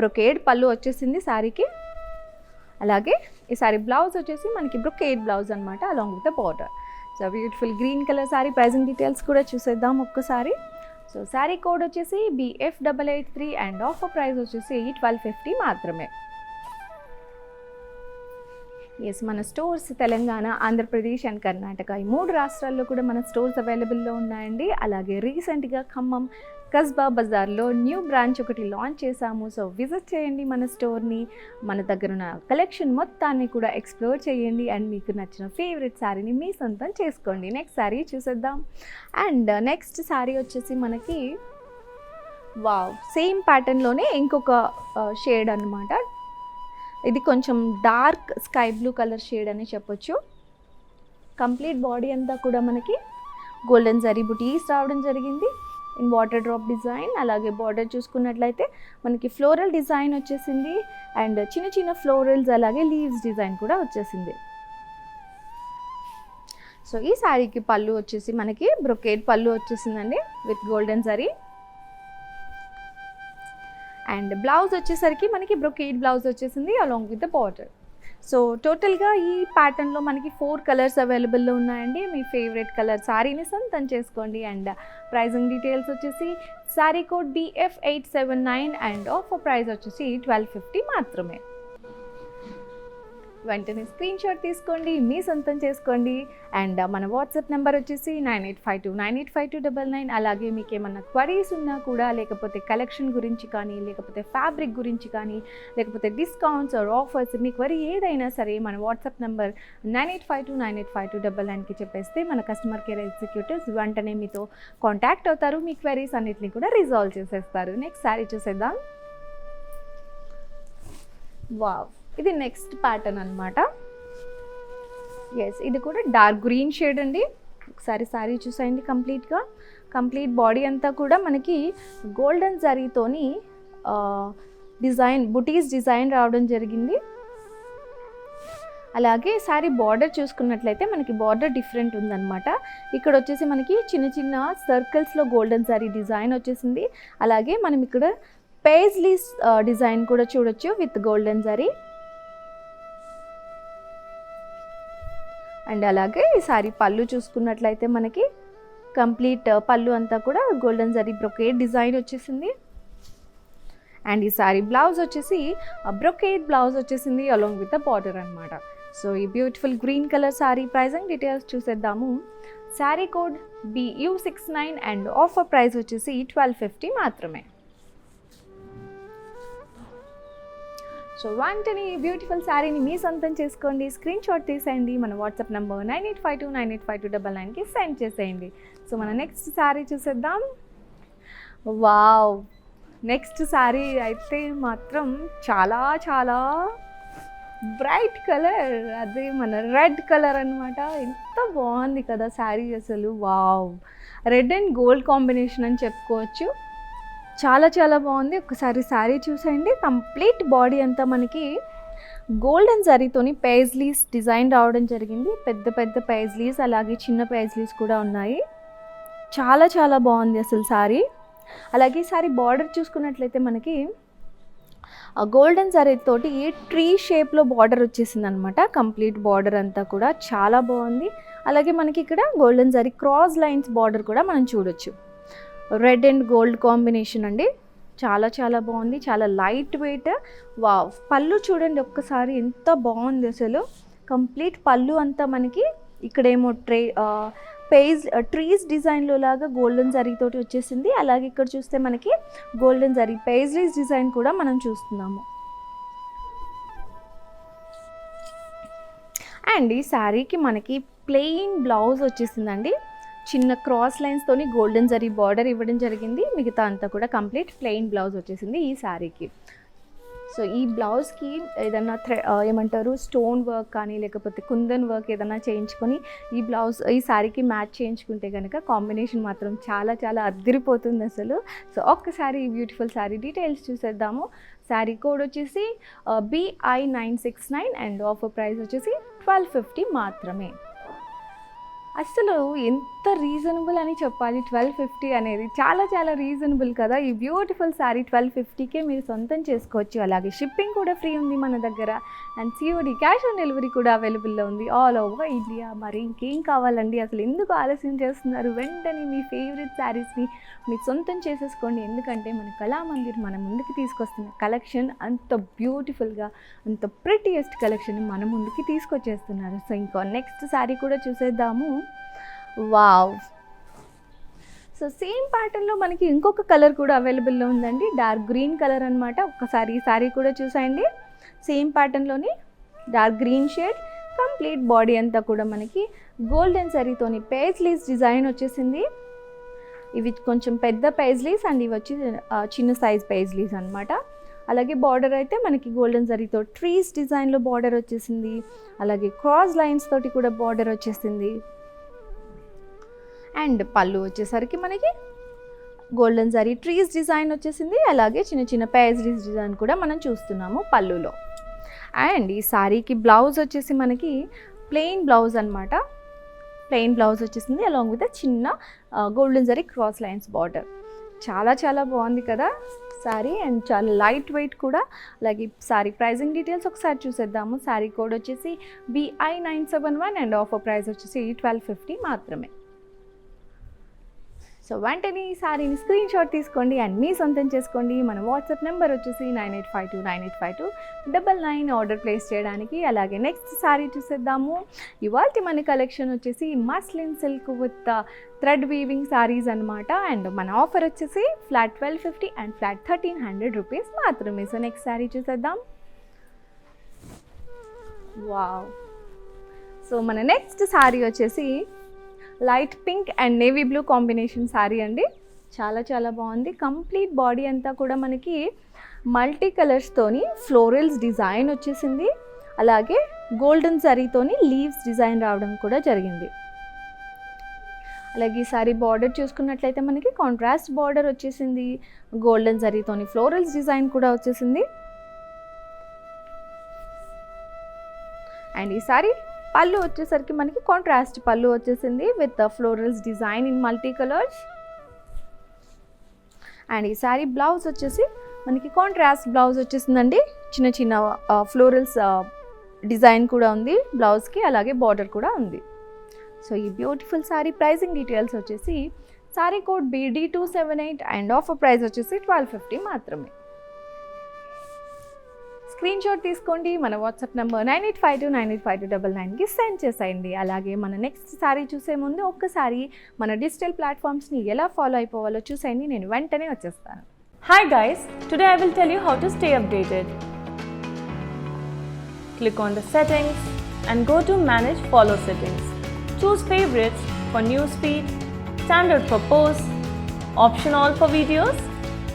బ్రొకేడ్ పళ్ళు వచ్చేసింది శారీకి. అలాగే ఈ శారీ బ్లౌజ్ వచ్చేసి మనకి బ్రొకేడ్ బ్లౌజ్ అనమాట along with the border. So beautiful green colour sari pricing details కూడా చూసేద్దాం ఒక్కసారి. సో శారీ కోడ్ వచ్చేసి BF883 అండ్ ఆఫర్ ప్రైస్ వచ్చేసి 1250 మాత్రమే. ఎస్, మన స్టోర్స్ తెలంగాణ, ఆంధ్రప్రదేశ్ అండ్ కర్ణాటక ఈ 3 రాష్ట్రాల్లో కూడా మన స్టోర్స్ అవైలబుల్లో ఉన్నాయండి. అలాగే రీసెంట్గా ఖమ్మం కస్బా బజార్లో న్యూ బ్రాంచ్ ఒకటి లాంచ్ చేశాము. సో విజిట్ చేయండి మన స్టోర్ని. మన దగ్గర ఉన్న కలెక్షన్ మొత్తాన్ని కూడా ఎక్స్ప్లోర్ చేయండి అండ్ మీకు నచ్చిన ఫేవరెట్ శారీని మీ సొంతం చేసుకోండి. నెక్స్ట్ శారీ చూసేద్దాం. అండ్ నెక్స్ట్ శారీ వచ్చేసి మనకి వావ్ సేమ్ ప్యాటర్న్లోనే ఇంకొక షేడ్ అనమాట. ఇది కొంచెం dark sky blue colour shade అని చెప్పొచ్చు. కంప్లీట్ బాడీ అంతా కూడా మనకి గోల్డెన్ జరీ బుటీస్ రావడం జరిగింది ఇన్ వాటర్ డ్రాప్ డిజైన్. అలాగే బార్డర్ చూసుకున్నట్లయితే మనకి ఫ్లోరల్ డిజైన్ వచ్చేసింది అండ్ చిన్న చిన్న ఫ్లోరల్స్ అలాగే లీవ్స్ డిజైన్ కూడా వచ్చేసింది. సో ఈ శారీకి పళ్ళు వచ్చేసి మనకి బ్రొకేడ్ పళ్ళు వచ్చేసిందండి with golden zari. And blouse వచ్చేసరికి మనకి బ్రొకేడ్ బ్లౌజ్ వచ్చేసింది along with the border. So టోటల్గా ఈ ప్యాటర్న్లో మనకి 4 కలర్స్ అవైలబుల్లో ఉన్నాయండి. మీ ఫేవరెట్ కలర్ శారీని సొంతం చేసుకోండి. అండ్ ప్రైజింగ్ డీటెయిల్స్ వచ్చేసి sari code BF879 and offer price వచ్చేసి 1250 మాత్రమే. వెంటనే స్క్రీన్ షాట్ తీసుకోండి, మీ సొంతం చేసుకోండి. అండ్ మన వాట్సాప్ నెంబర్ వచ్చేసి 9852985299. అలాగే మీకు ఏమన్నా క్వరీస్ ఉన్నా కూడా, లేకపోతే కలెక్షన్ గురించి కానీ, లేకపోతే ఫ్యాబ్రిక్ గురించి కానీ, లేకపోతే డిస్కౌంట్స్ ఆర్ ఆఫర్స్, మీ క్వరీ ఏదైనా సరే మన వాట్సాప్ నెంబర్ 9852985299కి చెప్పేస్తే మన కస్టమర్ కేర్ ఎగ్జిక్యూటివ్స్ వెంటనే మీతో కాంటాక్ట్ అవుతారు. మీ క్వరీస్ అన్నిటిని కూడా రిజాల్వ్ చేసేస్తారు. నెక్స్ట్ శారీ చూసేద్దాం. వావ్, ఇది నెక్స్ట్ ప్యాటర్న్ అనమాట. ఎస్, ఇది కూడా డార్క్ గ్రీన్ షేడ్ అండి. ఒకసారి శారీ చూసేయండి. కంప్లీట్ బాడీ అంతా కూడా మనకి గోల్డెన్ జరీతోని డిజైన్ బుటీస్ డిజైన్ రావడం జరిగింది. అలాగే శారీ బార్డర్ చూసుకున్నట్లయితే మనకి బార్డర్ డిఫరెంట్ ఉందన్నమాట. ఇక్కడ వచ్చేసి మనకి చిన్న చిన్న సర్కిల్స్లో గోల్డెన్ జరీ డిజైన్ వచ్చేసింది. అలాగే మనం ఇక్కడ పేజ్లీ డిజైన్ కూడా చూడొచ్చు విత్ గోల్డెన్ జరీ. అండ్ అలాగే ఈ సారీ పళ్ళు చూసుకున్నట్లయితే మనకి కంప్లీట్ పళ్ళు అంతా కూడా గోల్డెన్ జరీ బ్రొకేడ్ డిజైన్ వచ్చేసింది. అండ్ ఈ సారీ బ్లౌజ్ వచ్చేసి బ్రొకేడ్ బ్లౌజ్ వచ్చేసింది అలాంగ్ విత్ ద బార్డర్ అనమాట. సో ఈ beautiful green colour sari pricing details చూసేద్దాము. Sari code BU69 and offer price వచ్చేసి 1250 మాత్రమే. సో వెంటనే ఈ బ్యూటిఫుల్ శారీని మీ సొంతం చేసుకోండి. స్క్రీన్ షాట్ తీసేయండి, మన వాట్సాప్ నెంబర్ 9852985299కి సెండ్ చేసేయండి. సో మన నెక్స్ట్ శారీ చూసేద్దాం. వావ్, నెక్స్ట్ శారీ అయితే మాత్రం చాలా చాలా బ్రైట్ కలర్, అదే మన రెడ్ కలర్ అనమాట. ఎంత బాగుంది కదా శారీ అసలు. Wow, red and gold combination అని చెప్పుకోవచ్చు. చాలా చాలా బాగుంది. ఒకసారి శారీ చూసేయండి. కంప్లీట్ బాడీ అంతా మనకి గోల్డెన్ జరీతోని పేజ్లీస్ డిజైన్ రావడం జరిగింది. పెద్ద పెద్ద పేజ్లీస్ అలాగే చిన్న పేజ్లీస్ కూడా ఉన్నాయి. చాలా చాలా బాగుంది అసలు శారీ. అలాగే శారీ బార్డర్ చూసుకున్నట్లయితే మనకి గోల్డెన్ జరీతోటి ట్రీ షేప్లో బార్డర్ వచ్చేసింది అనమాట. కంప్లీట్ బార్డర్ అంతా కూడా చాలా బాగుంది. అలాగే మనకి ఇక్కడ golden zari cross lines border కూడా మనం చూడొచ్చు. రెడ్ అండ్ గోల్డ్ కాంబినేషన్ అండి. చాలా చాలా బాగుంది, చాలా లైట్ వెయిట్. వావ్, పళ్ళు చూడండి ఒక్కసారి ఎంత బాగుంది అసలు. కంప్లీట్ పళ్ళు అంతా మనకి ఇక్కడేమో ట్రీస్ డిజైన్లో లాగా గోల్డెన్ జరీతోటి వచ్చేసింది. అలాగే ఇక్కడ చూస్తే మనకి గోల్డెన్ జరీ పేజ్లీస్ డిజైన్ కూడా మనం చూస్తున్నాము. అండ్ ఈ శారీకి మనకి ప్లెయిన్ బ్లౌజ్ వచ్చేసిందండి. చిన్న క్రాస్ లైన్స్తోని గోల్డెన్ జరీ బార్డర్ ఇవ్వడం జరిగింది. మిగతా అంతా కూడా కంప్లీట్ ప్లెయిన్ బ్లౌజ్ వచ్చేసింది ఈ శారీకి. సో ఈ బ్లౌజ్కి ఏదన్నా ఏమంటారు స్టోన్ వర్క్ కానీ లేకపోతే కుందన్ వర్క్ ఏదైనా చేయించుకొని ఈ శారీకి మ్యాచ్ చేయించుకుంటే కనుక కాంబినేషన్ మాత్రం చాలా చాలా అద్దరిపోతుంది అసలు. సో ఒక్కసారి ఈ బ్యూటిఫుల్ శారీ డీటెయిల్స్ చూసేద్దాము. శారీ కోడ్ వచ్చేసి BI969 అండ్ ఆఫర్ ప్రైస్ వచ్చేసి 1250 మాత్రమే. అసలు ఎంత రీజనబుల్ అని చెప్పాలి. 1250 అనేది చాలా చాలా రీజనబుల్ కదా. ఈ బ్యూటిఫుల్ శారీ 1250కే మీరు సొంతం చేసుకోవచ్చు. అలాగే షిప్పింగ్ కూడా ఫ్రీ ఉంది మన దగ్గర. And COD cash on delivery కూడా అవైలబుల్లో ఉంది ఆల్ ఓవర్ ఇండియా. మరి ఇంకేం కావాలండి, అసలు ఎందుకు ఆలస్యం చేస్తున్నారు? వెంటనే మీ ఫేవరెట్ శారీస్ని మీరు సొంతం చేసేసుకోండి. ఎందుకంటే మన కళామందిర్ మన ముందుకు తీసుకొస్తున్న కలెక్షన్ అంత బ్యూటిఫుల్గా, అంత ప్రిటియెస్ట్ కలెక్షన్ మన ముందుకి తీసుకొచ్చేస్తున్నారు. సో ఇంకో నెక్స్ట్ శారీ కూడా చూసేద్దాము. వావ్, సో సేమ్ ప్యాటర్న్లో మనకి ఇంకొక కలర్ కూడా అవైలబుల్లో ఉందండి. డార్క్ గ్రీన్ కలర్ అనమాట. ఒక్కసారి ఈ శారీ కూడా చూసేయండి. సేమ్ ప్యాటర్న్లోని dark green shade. Complete body అంతా కూడా మనకి గోల్డెన్ జరీతోని పేజ్లీస్ డిజైన్ వచ్చేసింది. ఇవి కొంచెం పెద్ద పేజ్లీస్ అండ్ ఇవి వచ్చి చిన్న సైజ్ పేజ్లీస్ అనమాట. అలాగే బార్డర్ అయితే మనకి గోల్డెన్ జరీతో ట్రీస్ డిజైన్లో బార్డర్ వచ్చేసింది. అలాగే క్రాస్ లైన్స్ తోటి కూడా బార్డర్ వచ్చేసింది. అండ్ పళ్ళు వచ్చేసరికి మనకి గోల్డెన్ జరీ ట్రీస్ డిజైన్ వచ్చేసింది. అలాగే చిన్న చిన్న పేజ్లీస్ డిజైన్ కూడా మనం చూస్తున్నాము పళ్ళులో. అండ్ ఈ శారీకి బ్లౌజ్ వచ్చేసి మనకి ప్లెయిన్ బ్లౌజ్ అనమాట. ప్లెయిన్ బ్లౌజ్ వచ్చేసింది అలాంగ్ విత్ చిన్న golden zari cross lines border. చాలా చాలా బాగుంది కదా శారీ. అండ్ చాలా లైట్ వెయిట్ కూడా. అలాగే శారీ ప్రైజింగ్ డీటెయిల్స్ ఒకసారి చూసేద్దాము. శారీ కోడ్ వచ్చేసి BI971 అండ్ ఆఫర్ ప్రైస్ వచ్చేసి 1250 మాత్రమే. సో వెంటనే ఈ శారీని స్క్రీన్ షాట్ తీసుకోండి అండ్ మీ సొంతం చేసుకోండి. మన వాట్సాప్ నెంబర్ వచ్చేసి 9852985299 ఆర్డర్ ప్లేస్ చేయడానికి. అలాగే నెక్స్ట్ శారీ చూసేద్దాము. ఇవాళ మన కలెక్షన్ వచ్చేసి muslin silk with thread weaving saris అనమాట. అండ్ మన ఆఫర్ వచ్చేసి ఫ్లాట్ 1250 అండ్ ఫ్లాట్ 1300 రూపీస్ మాత్రమే. సో నెక్స్ట్ శారీ చూసేద్దాం. వావ్, సో మన నెక్స్ట్ శారీ వచ్చేసి light pink and navy blue combination sari అండి. చాలా చాలా బాగుంది. కంప్లీట్ బాడీ అంతా కూడా మనకి మల్టీ కలర్స్తోని ఫ్లోరల్స్ డిజైన్ వచ్చేసింది. అలాగే గోల్డెన్ జరీతోని లీవ్స్ డిజైన్ రావడం కూడా జరిగింది. అలాగే ఈ సారీ బార్డర్ చూసుకున్నట్లయితే మనకి కాంట్రాస్ట్ బార్డర్ వచ్చేసింది. గోల్డెన్ జరీతోని ఫ్లోరల్స్ డిజైన్ కూడా వచ్చేసింది. అండ్ ఈ సారీ పళ్ళు వచ్చేసరికి మనకి కాంట్రాస్ట్ పళ్ళు వచ్చేసింది with florals design in multi colours. And ఈ సారీ బ్లౌజ్ వచ్చేసి మనకి కాంట్రాస్ట్ బ్లౌజ్ వచ్చేసిందండి. చిన్న చిన్న ఫ్లోరల్స్ డిజైన్ కూడా ఉంది బ్లౌజ్కి, అలాగే బార్డర్ కూడా ఉంది. సో ఈ బ్యూటిఫుల్ సారీ ప్రైజింగ్ డీటెయిల్స్ వచ్చేసి sari code BD278 and offer price వచ్చేసి 1250 మాత్రమే. స్క్రీన్ షాట్ తీసుకోండి, మన వాట్సాప్ నెంబర్ 9852985299కి సెండ్ చేసేయండి. అలాగే మన నెక్స్ట్ సారీ చూసే ముందు ఒక్కసారి మన డిజిటల్ ప్లాట్ఫామ్స్ని ఎలా ఫాలో అయిపోవాలో చూసేయండి, నేను వెంటనే వచ్చేస్తాను. Hi guys, today I will tell you how to stay updated. Click on the settings and go to manage follow settings. Choose favorites for newsfeed, standard for posts, option all for videos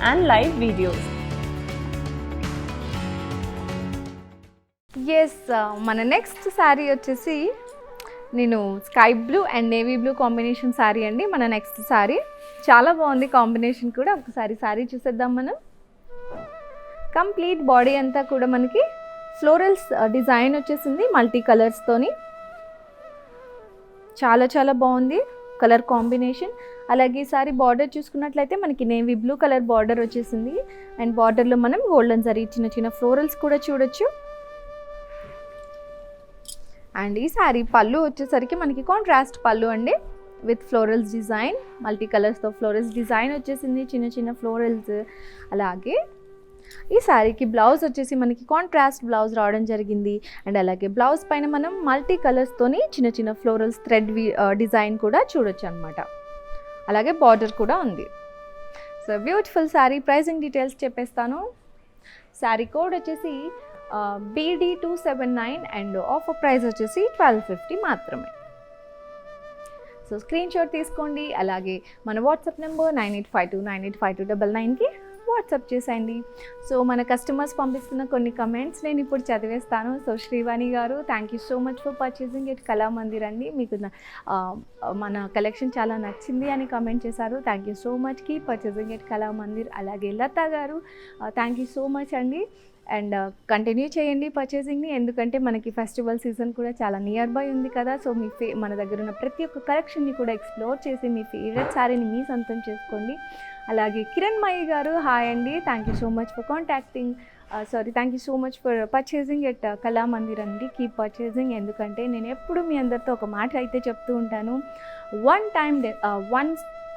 and live videos. Yes, మన next sari వచ్చేసి నేను sky blue and navy blue combination sari అండి. మన next sari చాలా బాగుంది combination కూడా. ఒకసారి శారీ చూసేద్దాం మనం. కంప్లీట్ బాడీ అంతా కూడా మనకి ఫ్లోరల్స్ డిజైన్ వచ్చేసింది మల్టీ కలర్స్తోని. చాలా చాలా బాగుంది కలర్ కాంబినేషన్. అలాగే ఈసారి బార్డర్ చూసుకున్నట్లయితే మనకి నేవీ బ్లూ కలర్ బార్డర్ వచ్చేసింది అండ్ బార్డర్లో మనం గోల్డెన్ జరీ చిన్న చిన్న ఫ్లోరల్స్ కూడా చూడొచ్చు. అండ్ ఈ శారీ పళ్ళు వచ్చేసరికి మనకి కాంట్రాస్ట్ పళ్ళు అండి, విత్ ఫ్లోరల్స్ డిజైన్, మల్టీ కలర్స్తో ఫ్లోరల్స్ డిజైన్ వచ్చేసింది, చిన్న చిన్న ఫ్లోరల్స్. అలాగే ఈ శారీకి బ్లౌజ్ వచ్చేసి మనకి కాంట్రాస్ట్ బ్లౌజ్ రావడం జరిగింది. అండ్ అలాగే బ్లౌజ్ పైన మనం మల్టీ కలర్స్తోని చిన్న చిన్న ఫ్లోరల్స్ థ్రెడ్ డిజైన్ కూడా చూడొచ్చు అనమాట. అలాగే బార్డర్ కూడా ఉంది. So beautiful sari pricing details చెప్పేస్తాను. శారీ కోడ్ వచ్చేసి BD279 అండ్ ఆఫర్ ప్రైస్ వచ్చేసి 1250 మాత్రమే. సో స్క్రీన్ షాట్ తీసుకోండి, అలాగే మన వాట్సాప్ నెంబర్ 9852985299కి వాట్సాప్ చేసేయండి. సో మన కస్టమర్స్ పంపిస్తున్న కొన్ని కమెంట్స్ నేను ఇప్పుడు చదివేస్తాను. సో శ్రీవాణి గారు, thank you so much for purchasing it Kalamandir అండి, మీకు మన కలెక్షన్ చాలా నచ్చింది అని కమెంట్ చేశారు. Thank you so much key purchasing it Kalamandir. అలాగే లతా గారు, థ్యాంక్ యూ సో మచ్ అండి, అండ్ కంటిన్యూ చేయండి పర్చేసింగ్ని, ఎందుకంటే మనకి ఫెస్టివల్ సీజన్ కూడా చాలా నియర్ బై ఉంది కదా. సో మీ మన దగ్గర ఉన్న ప్రతి ఒక్క కలెక్షన్ని కూడా ఎక్స్ప్లోర్ చేసి మీ ఫేవరెట్ శారీని మీ సొంతం చేసుకోండి. అలాగే కిరణ్ మయి గారు, హాయ్ అండి, thank you so much for contacting thank you so much for purchasing at Kalamandir అండి. కీప్ పర్చేసింగ్, ఎందుకంటే నేను ఎప్పుడు మీ అందరితో ఒక మాట అయితే చెప్తూ ఉంటాను, one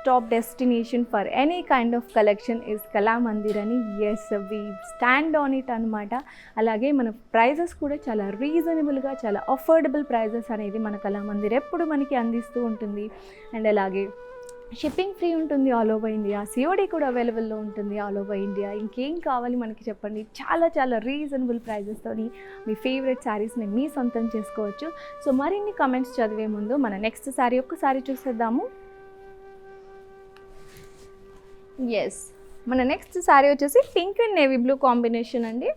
stop destination for any kind of collection is Kalamandir అని. Yes, we stand on it అనమాట. అలాగే మన ప్రైజెస్ కూడా చాలా రీజనబుల్గా, చాలా అఫోర్డబుల్ ప్రైజెస్ అనేది మన కళామందిర్ ఎప్పుడు మనకి అందిస్తూ ఉంటుంది. అండ్ అలాగే షిప్పింగ్ ఫ్రీ ఉంటుంది ఆల్ ఓవర్ ఇండియా, COD కూడా అవైలబుల్లో ఉంటుంది ఆల్ ఓవర్ ఇండియా. ఇంకేం కావాలి మనకి చెప్పండి, చాలా చాలా రీజనబుల్ ప్రైజెస్తోని మీ ఫేవరెట్ శారీస్ని మీ సొంతం చేసుకోవచ్చు. సో మరిన్ని కమెంట్స్ చదివే ముందు మన నెక్స్ట్ శారీ ఒక్కసారి చూసేద్దాము. ఎస్, మన నెక్స్ట్ శారీ వచ్చేసి pink and navy blue combination అండి.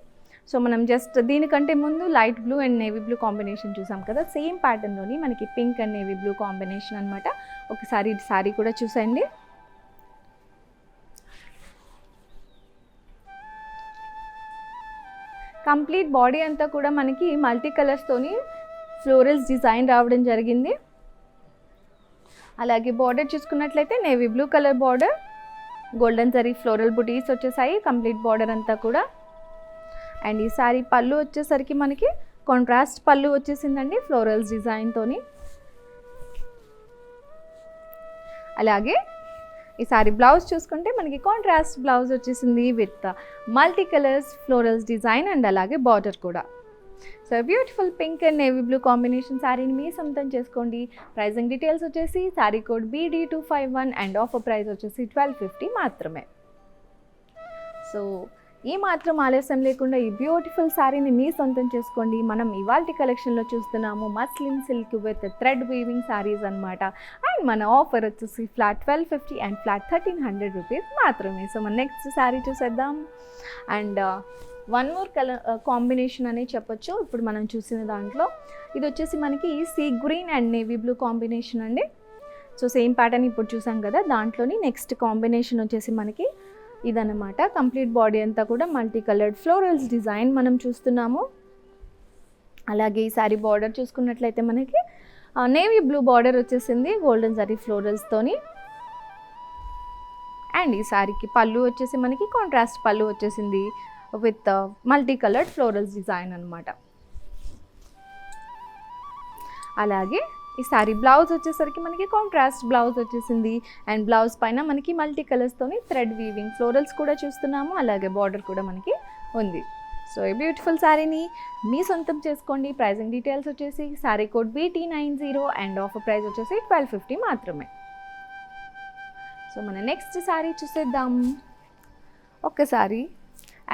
సో మనం జస్ట్ దీనికంటే ముందు light blue and navy blue combination చూసాం కదా, సేమ్ ప్యాటర్న్లోని మనకి pink and navy blue combination అనమాట. ఒకసారి శారీ కూడా చూసేయండి. కంప్లీట్ బాడీ అంతా కూడా మనకి మల్టీ కలర్స్తోని ఫ్లోరల్స్ డిజైన్ రావడం జరిగింది. అలాగే బార్డర్ చూసుకున్నట్లయితే navy blue colour border, golden zari floral బుటీస్ వచ్చేసాయి కంప్లీట్ బార్డర్ అంతా కూడా. అండ్ ఈ సారీ పళ్ళు వచ్చేసరికి మనకి కాంట్రాస్ట్ పళ్ళు వచ్చేసిందండి ఫ్లోరల్స్ డిజైన్తోని. అలాగే ఈ సారీ బ్లౌజ్ చూసుకుంటే మనకి కాంట్రాస్ట్ బ్లౌజ్ వచ్చేసింది with multi colours florals design and అలాగే బార్డర్ కూడా. So beautiful pink and navy blue combination శారీని మీ సొంతం చేసుకోండి. ప్రైజింగ్ డీటెయిల్స్ వచ్చేసి sari code BD251 and offer price వచ్చేసి 1250 మాత్రమే. సో ఈ మాత్రం ఆలస్యం లేకుండా ఈ బ్యూటిఫుల్ శారీని మీ సొంతం చేసుకోండి. మనం ఇవాల్టి కలెక్షన్లో చూస్తున్నాము muslin silk with thread weaving saris అనమాట. అండ్ మన ఆఫర్ వచ్చేసి ఫ్లాట్ 1250 అండ్ ఫ్లాట్ 1300 రూపీస్ మాత్రమే. సో మన నెక్స్ట్ శారీ చూసేద్దాం. And one more colour combination అనే చెప్పొచ్చు ఇప్పుడు మనం చూసిన దాంట్లో. ఇది వచ్చేసి మనకి sea green and navy blue combination అండి. సో సేమ్ ప్యాటర్న్ ఇప్పుడు చూసాం కదా, దాంట్లోని నెక్స్ట్ కాంబినేషన్ వచ్చేసి మనకి ఇదన్నమాట. కంప్లీట్ బాడీ అంతా కూడా మల్టీ కలర్డ్ ఫ్లోరల్స్ డిజైన్ మనం చూస్తున్నాము. అలాగే ఈ సారీ బార్డర్ చూసుకున్నట్లయితే మనకి నేవీ బ్లూ బార్డర్ వచ్చేసింది గోల్డెన్ జరీ ఫ్లోరల్స్తోని. అండ్ ఈ శారీకి పళ్ళు వచ్చేసి మనకి కాంట్రాస్ట్ పళ్ళు వచ్చేసింది with multi coloured florals design అనమాట. అలాగే ఈ శారీ బ్లౌజ్ వచ్చేసరికి మనకి కాంట్రాస్ట్ బ్లౌజ్ వచ్చేసింది అండ్ బ్లౌజ్ పైన మనకి మల్టీ కలర్స్తోని థ్రెడ్ వీవింగ్ ఫ్లోరల్స్ కూడా చూస్తున్నాము. అలాగే బార్డర్ కూడా మనకి ఉంది. సో ఈ బ్యూటిఫుల్ శారీని మీ సొంతం చేసుకోండి. ప్రైజింగ్ డీటెయిల్స్ వచ్చేసి sari code BT90 and offer price వచ్చేసి 1250 మాత్రమే. సో మన నెక్స్ట్ శారీ చూసేద్దాం. ఒక్కసారి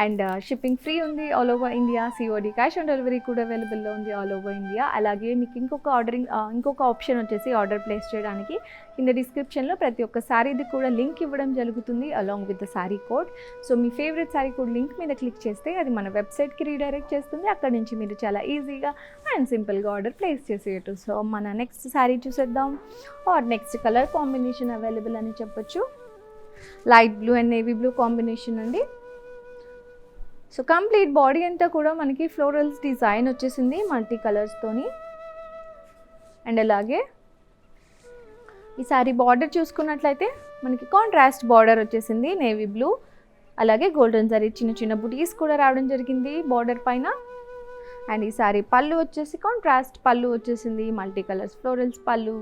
అండ్ షిప్పింగ్ ఫ్రీ ఉంది all over India. COD cash on delivery కూడా అవైలబుల్లో ఉంది ఆల్ ఓవర్ ఇండియా. అలాగే మీకు ఇంకొక ఆప్షన్ వచ్చేసి ఆర్డర్ ప్లేస్ చేయడానికి కింద డిస్క్రిప్షన్లో ప్రతి ఒక్క శారీది కూడా లింక్ ఇవ్వడం జరుగుతుంది along with the sari code. So me favourite sari code link మీద క్లిక్ చేస్తే అది మన వెబ్సైట్కి రీడైరెక్ట్ చేస్తుంది. అక్కడ నుంచి మీరు చాలా ఈజీగా అండ్ సింపుల్గా ఆర్డర్ ప్లేస్ చేసేయచ్చు. సో మన నెక్స్ట్ శారీ చూసేద్దాం. Or next colour combination available అని చెప్పొచ్చు. Light blue and navy blue combination అండి. సో కంప్లీట్ బాడీ అంతా కూడా మనకి ఫ్లోరల్స్ డిజైన్ వచ్చేసింది మల్టీ కలర్స్తోని. అండ్ అలాగే ఈ సారీ బార్డర్ చూసుకున్నట్లయితే మనకి కాంట్రాస్ట్ బార్డర్ వచ్చేసింది నేవీ బ్లూ. అలాగే గోల్డెన్ జరీ చిన్న చిన్న బుటీస్ కూడా రావడం జరిగింది బార్డర్ పైన. అండ్ ఈ సారీ పళ్ళు వచ్చేసి కాంట్రాస్ట్ పళ్ళు వచ్చేసింది మల్టీ కలర్స్ ఫ్లోరల్స్ పళ్ళు.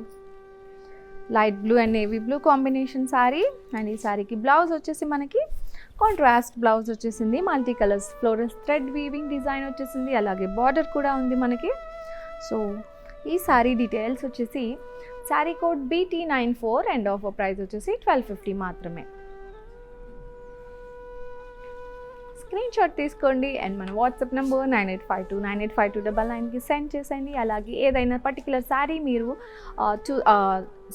Light blue and navy blue combination sorry. And ఈ సారీకి బ్లౌజ్ వచ్చేసి మనకి కాంట్రాస్ట్ బ్లౌజ్ వచ్చేసింది multi colours florals thread weaving design వచ్చేసింది. అలాగే బార్డర్ కూడా ఉంది మనకి. సో ఈ సారీ డీటెయిల్స్ వచ్చేసి sari code BT94 and offer price వచ్చేసి 1250 మాత్రమే. స్క్రీన్ షాట్ తీసుకోండి అండ్ మన వాట్సాప్ నెంబర్ 9852985299కి సెండ్ చేసేయండి. అలాగే ఏదైనా పర్టికులర్ శారీ మీరు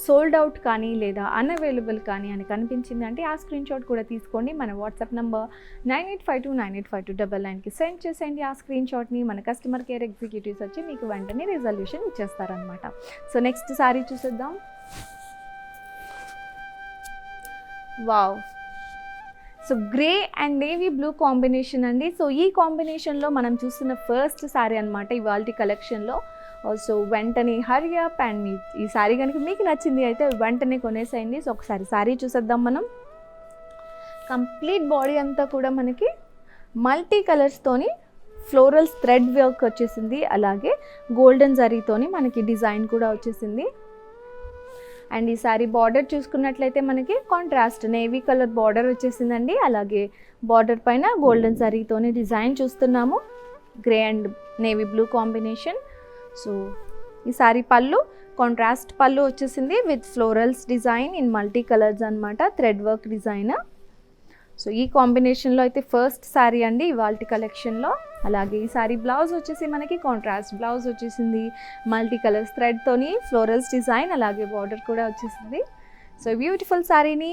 సోల్డ్ అవుట్ కానీ లేదా అన్అవైలబుల్ కానీ అని కనిపించింది అంటే ఆ స్క్రీన్ షాట్ కూడా తీసుకోండి. మన వాట్సాప్ నెంబర్ 9852985299కి సెండ్ చేసేయండి. ఆ స్క్రీన్ షాట్ని మన కస్టమర్ కేర్ ఎగ్జిక్యూటివ్స్ వచ్చి మీకు వెంటనే రిజల్యూషన్ ఇచ్చేస్తారనమాట. సో నెక్స్ట్ శారీ చూసేద్దాం. Wow, so grey and navy blue combination అండి. సో ఈ కాంబినేషన్లో మనం చూస్తున్న ఫస్ట్ శారీ అనమాట ఇవాల్టి కలెక్షన్లో. సో వెంటనే హరీ అప్ అండ్ ఈ శారీ కనుక మీకు నచ్చింది అయితే వెంటనే కొనేసేయండి. సో ఒకసారి శారీ చూసేద్దాం మనం. కంప్లీట్ బాడీ అంతా కూడా మనకి మల్టీ కలర్స్తోని ఫ్లోరల్స్ థ్రెడ్ వర్క్ వచ్చేసింది. అలాగే గోల్డెన్ జరీతోని మనకి డిజైన్ కూడా వచ్చేసింది. అండ్ ఈ సారీ బార్డర్ చూసుకున్నట్లయితే మనకి కాంట్రాస్ట్ నేవీ కలర్ బార్డర్ వచ్చేసిందండి. అలాగే బార్డర్ పైన గోల్డెన్ జరీతోని డిజైన్ చూస్తున్నాము. Grey and navy blue combination. So ఈ సారీ పళ్ళు కాంట్రాస్ట్ పళ్ళు వచ్చేసింది with florals design in multi colours అనమాట, థ్రెడ్ వర్క్ డిజైన్. సో ఈ కాంబినేషన్లో అయితే ఫస్ట్ శారీ అండి ఇవాల్టి కలెక్షన్లో. అలాగే ఈ శారీ బ్లౌజ్ వచ్చేసి మనకి కాంట్రాస్ట్ బ్లౌజ్ వచ్చేసింది మల్టీ కలర్స్ థ్రెడ్తోని ఫ్లోరల్స్ డిజైన్. అలాగే బార్డర్ కూడా వచ్చేసింది. సో బ్యూటిఫుల్ శారీని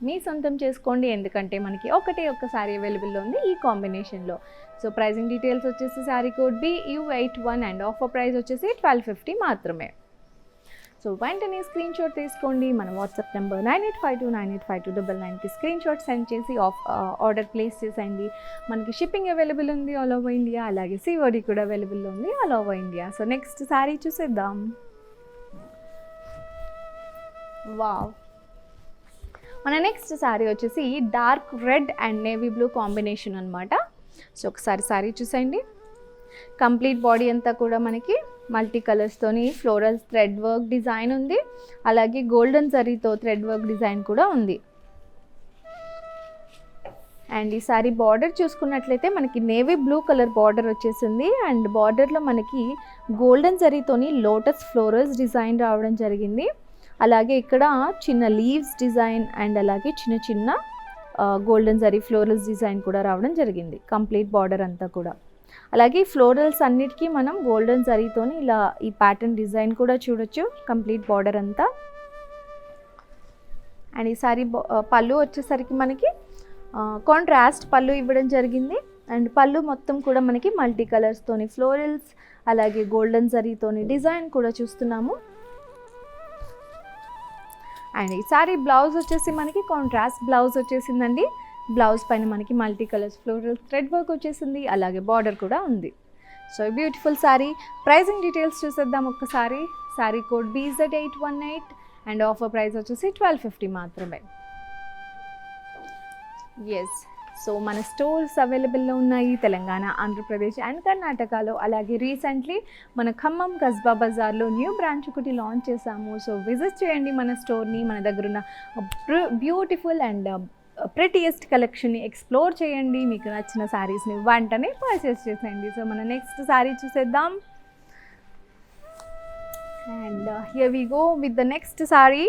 మీ సొంతం చేసుకోండి, ఎందుకంటే మనకి ఒక్క శారీ అవైలబుల్లో ఉంది ఈ కాంబినేషన్లో. సో ప్రైజింగ్ డీటెయిల్స్ వచ్చేసి sari code BU81 and offer price వచ్చేసి 1250 మాత్రమే. సో వెంటనే స్క్రీన్ షాట్ తీసుకోండి. మన వాట్సాప్ నెంబర్ 9852985299కి స్క్రీన్ షాట్ సెండ్ చేసి ఆర్డర్ ప్లేస్ చేసేయండి. మనకి షిప్పింగ్ అవైలబుల్ ఉంది ఆల్ ఓవర్ ఇండియా. అలాగే COD కూడా అవైలబుల్ ఉంది all over India. So next sari చూసేద్దాం. వావ్, మన నెక్స్ట్ శారీ వచ్చేసి dark red and navy blue combination అనమాట. సో ఒకసారి శారీ చూసేయండి. కంప్లీట్ బాడీ అంతా కూడా మనకి మల్టీ కలర్స్తోని ఫ్లోరల్స్ థ్రెడ్ వర్క్ డిజైన్ ఉంది. అలాగే గోల్డెన్ జరీతో థ్రెడ్ వర్క్ డిజైన్ కూడా ఉంది. అండ్ ఈ సారీ బార్డర్ చూసుకున్నట్లయితే మనకి నేవీ బ్లూ కలర్ బార్డర్ వచ్చేసింది. అండ్ బార్డర్లో మనకి గోల్డెన్ జరీతోని లోటస్ ఫ్లోరల్స్ డిజైన్ రావడం జరిగింది. అలాగే ఇక్కడ చిన్న లీవ్స్ డిజైన్ అండ్ అలాగే చిన్న చిన్న గోల్డెన్ జరీ ఫ్లోరల్స్ డిజైన్ కూడా రావడం జరిగింది కంప్లీట్ బార్డర్ అంతా కూడా. అలాగే ఫ్లోరల్స్ అన్నిటికీ మనం గోల్డెన్ జరీతోని ఇలా ఈ ప్యాటర్న్ డిజైన్ కూడా చూడొచ్చు కంప్లీట్ బార్డర్ అంతా. అండ్ ఈ సారీ పళ్ళు వచ్చేసరికి మనకి కాంట్రాస్ట్ పళ్ళు ఇవ్వడం జరిగింది. అండ్ పళ్ళు మొత్తం కూడా మనకి మల్టీ కలర్స్తోని ఫ్లోరల్స్ అలాగే గోల్డెన్ జరీతోని డిజైన్ కూడా చూస్తున్నాము. అండ్ ఈ సారీ బ్లౌజ్ వచ్చేసి మనకి కాంట్రాస్ట్ బ్లౌజ్ వచ్చేసిందండి. బ్లౌజ్ పైన మనకి multi colours floral thread work వచ్చేసింది. అలాగే బార్డర్ కూడా ఉంది. So beautiful sari pricing details చూసేద్దాం ఒక్కసారి. Sari code BZ818 and offer price వచ్చేసి 1250 మాత్రమే. ఎస్, సో మన స్టోర్స్ అవైలబుల్లో ఉన్నాయి తెలంగాణ, ఆంధ్రప్రదేశ్ అండ్ కర్ణాటకలో. అలాగే రీసెంట్లీ మన ఖమ్మం కస్బా బజార్లో న్యూ బ్రాంచ్ ఒకటి లాంచ్ చేసాము. సో విజిట్ చేయండి మన స్టోర్ని. మన దగ్గర ఉన్న బ్యూటిఫుల్ అండ్ ప్రెటియెస్ట్ కలెక్షన్ని ఎక్స్ప్లోర్ చేయండి. మీకు నచ్చిన శారీస్ని వెంటనే పర్చేస్ చేసేయండి. సో మన నెక్స్ట్ శారీ చూసేద్దాం. And here we go with the next sari.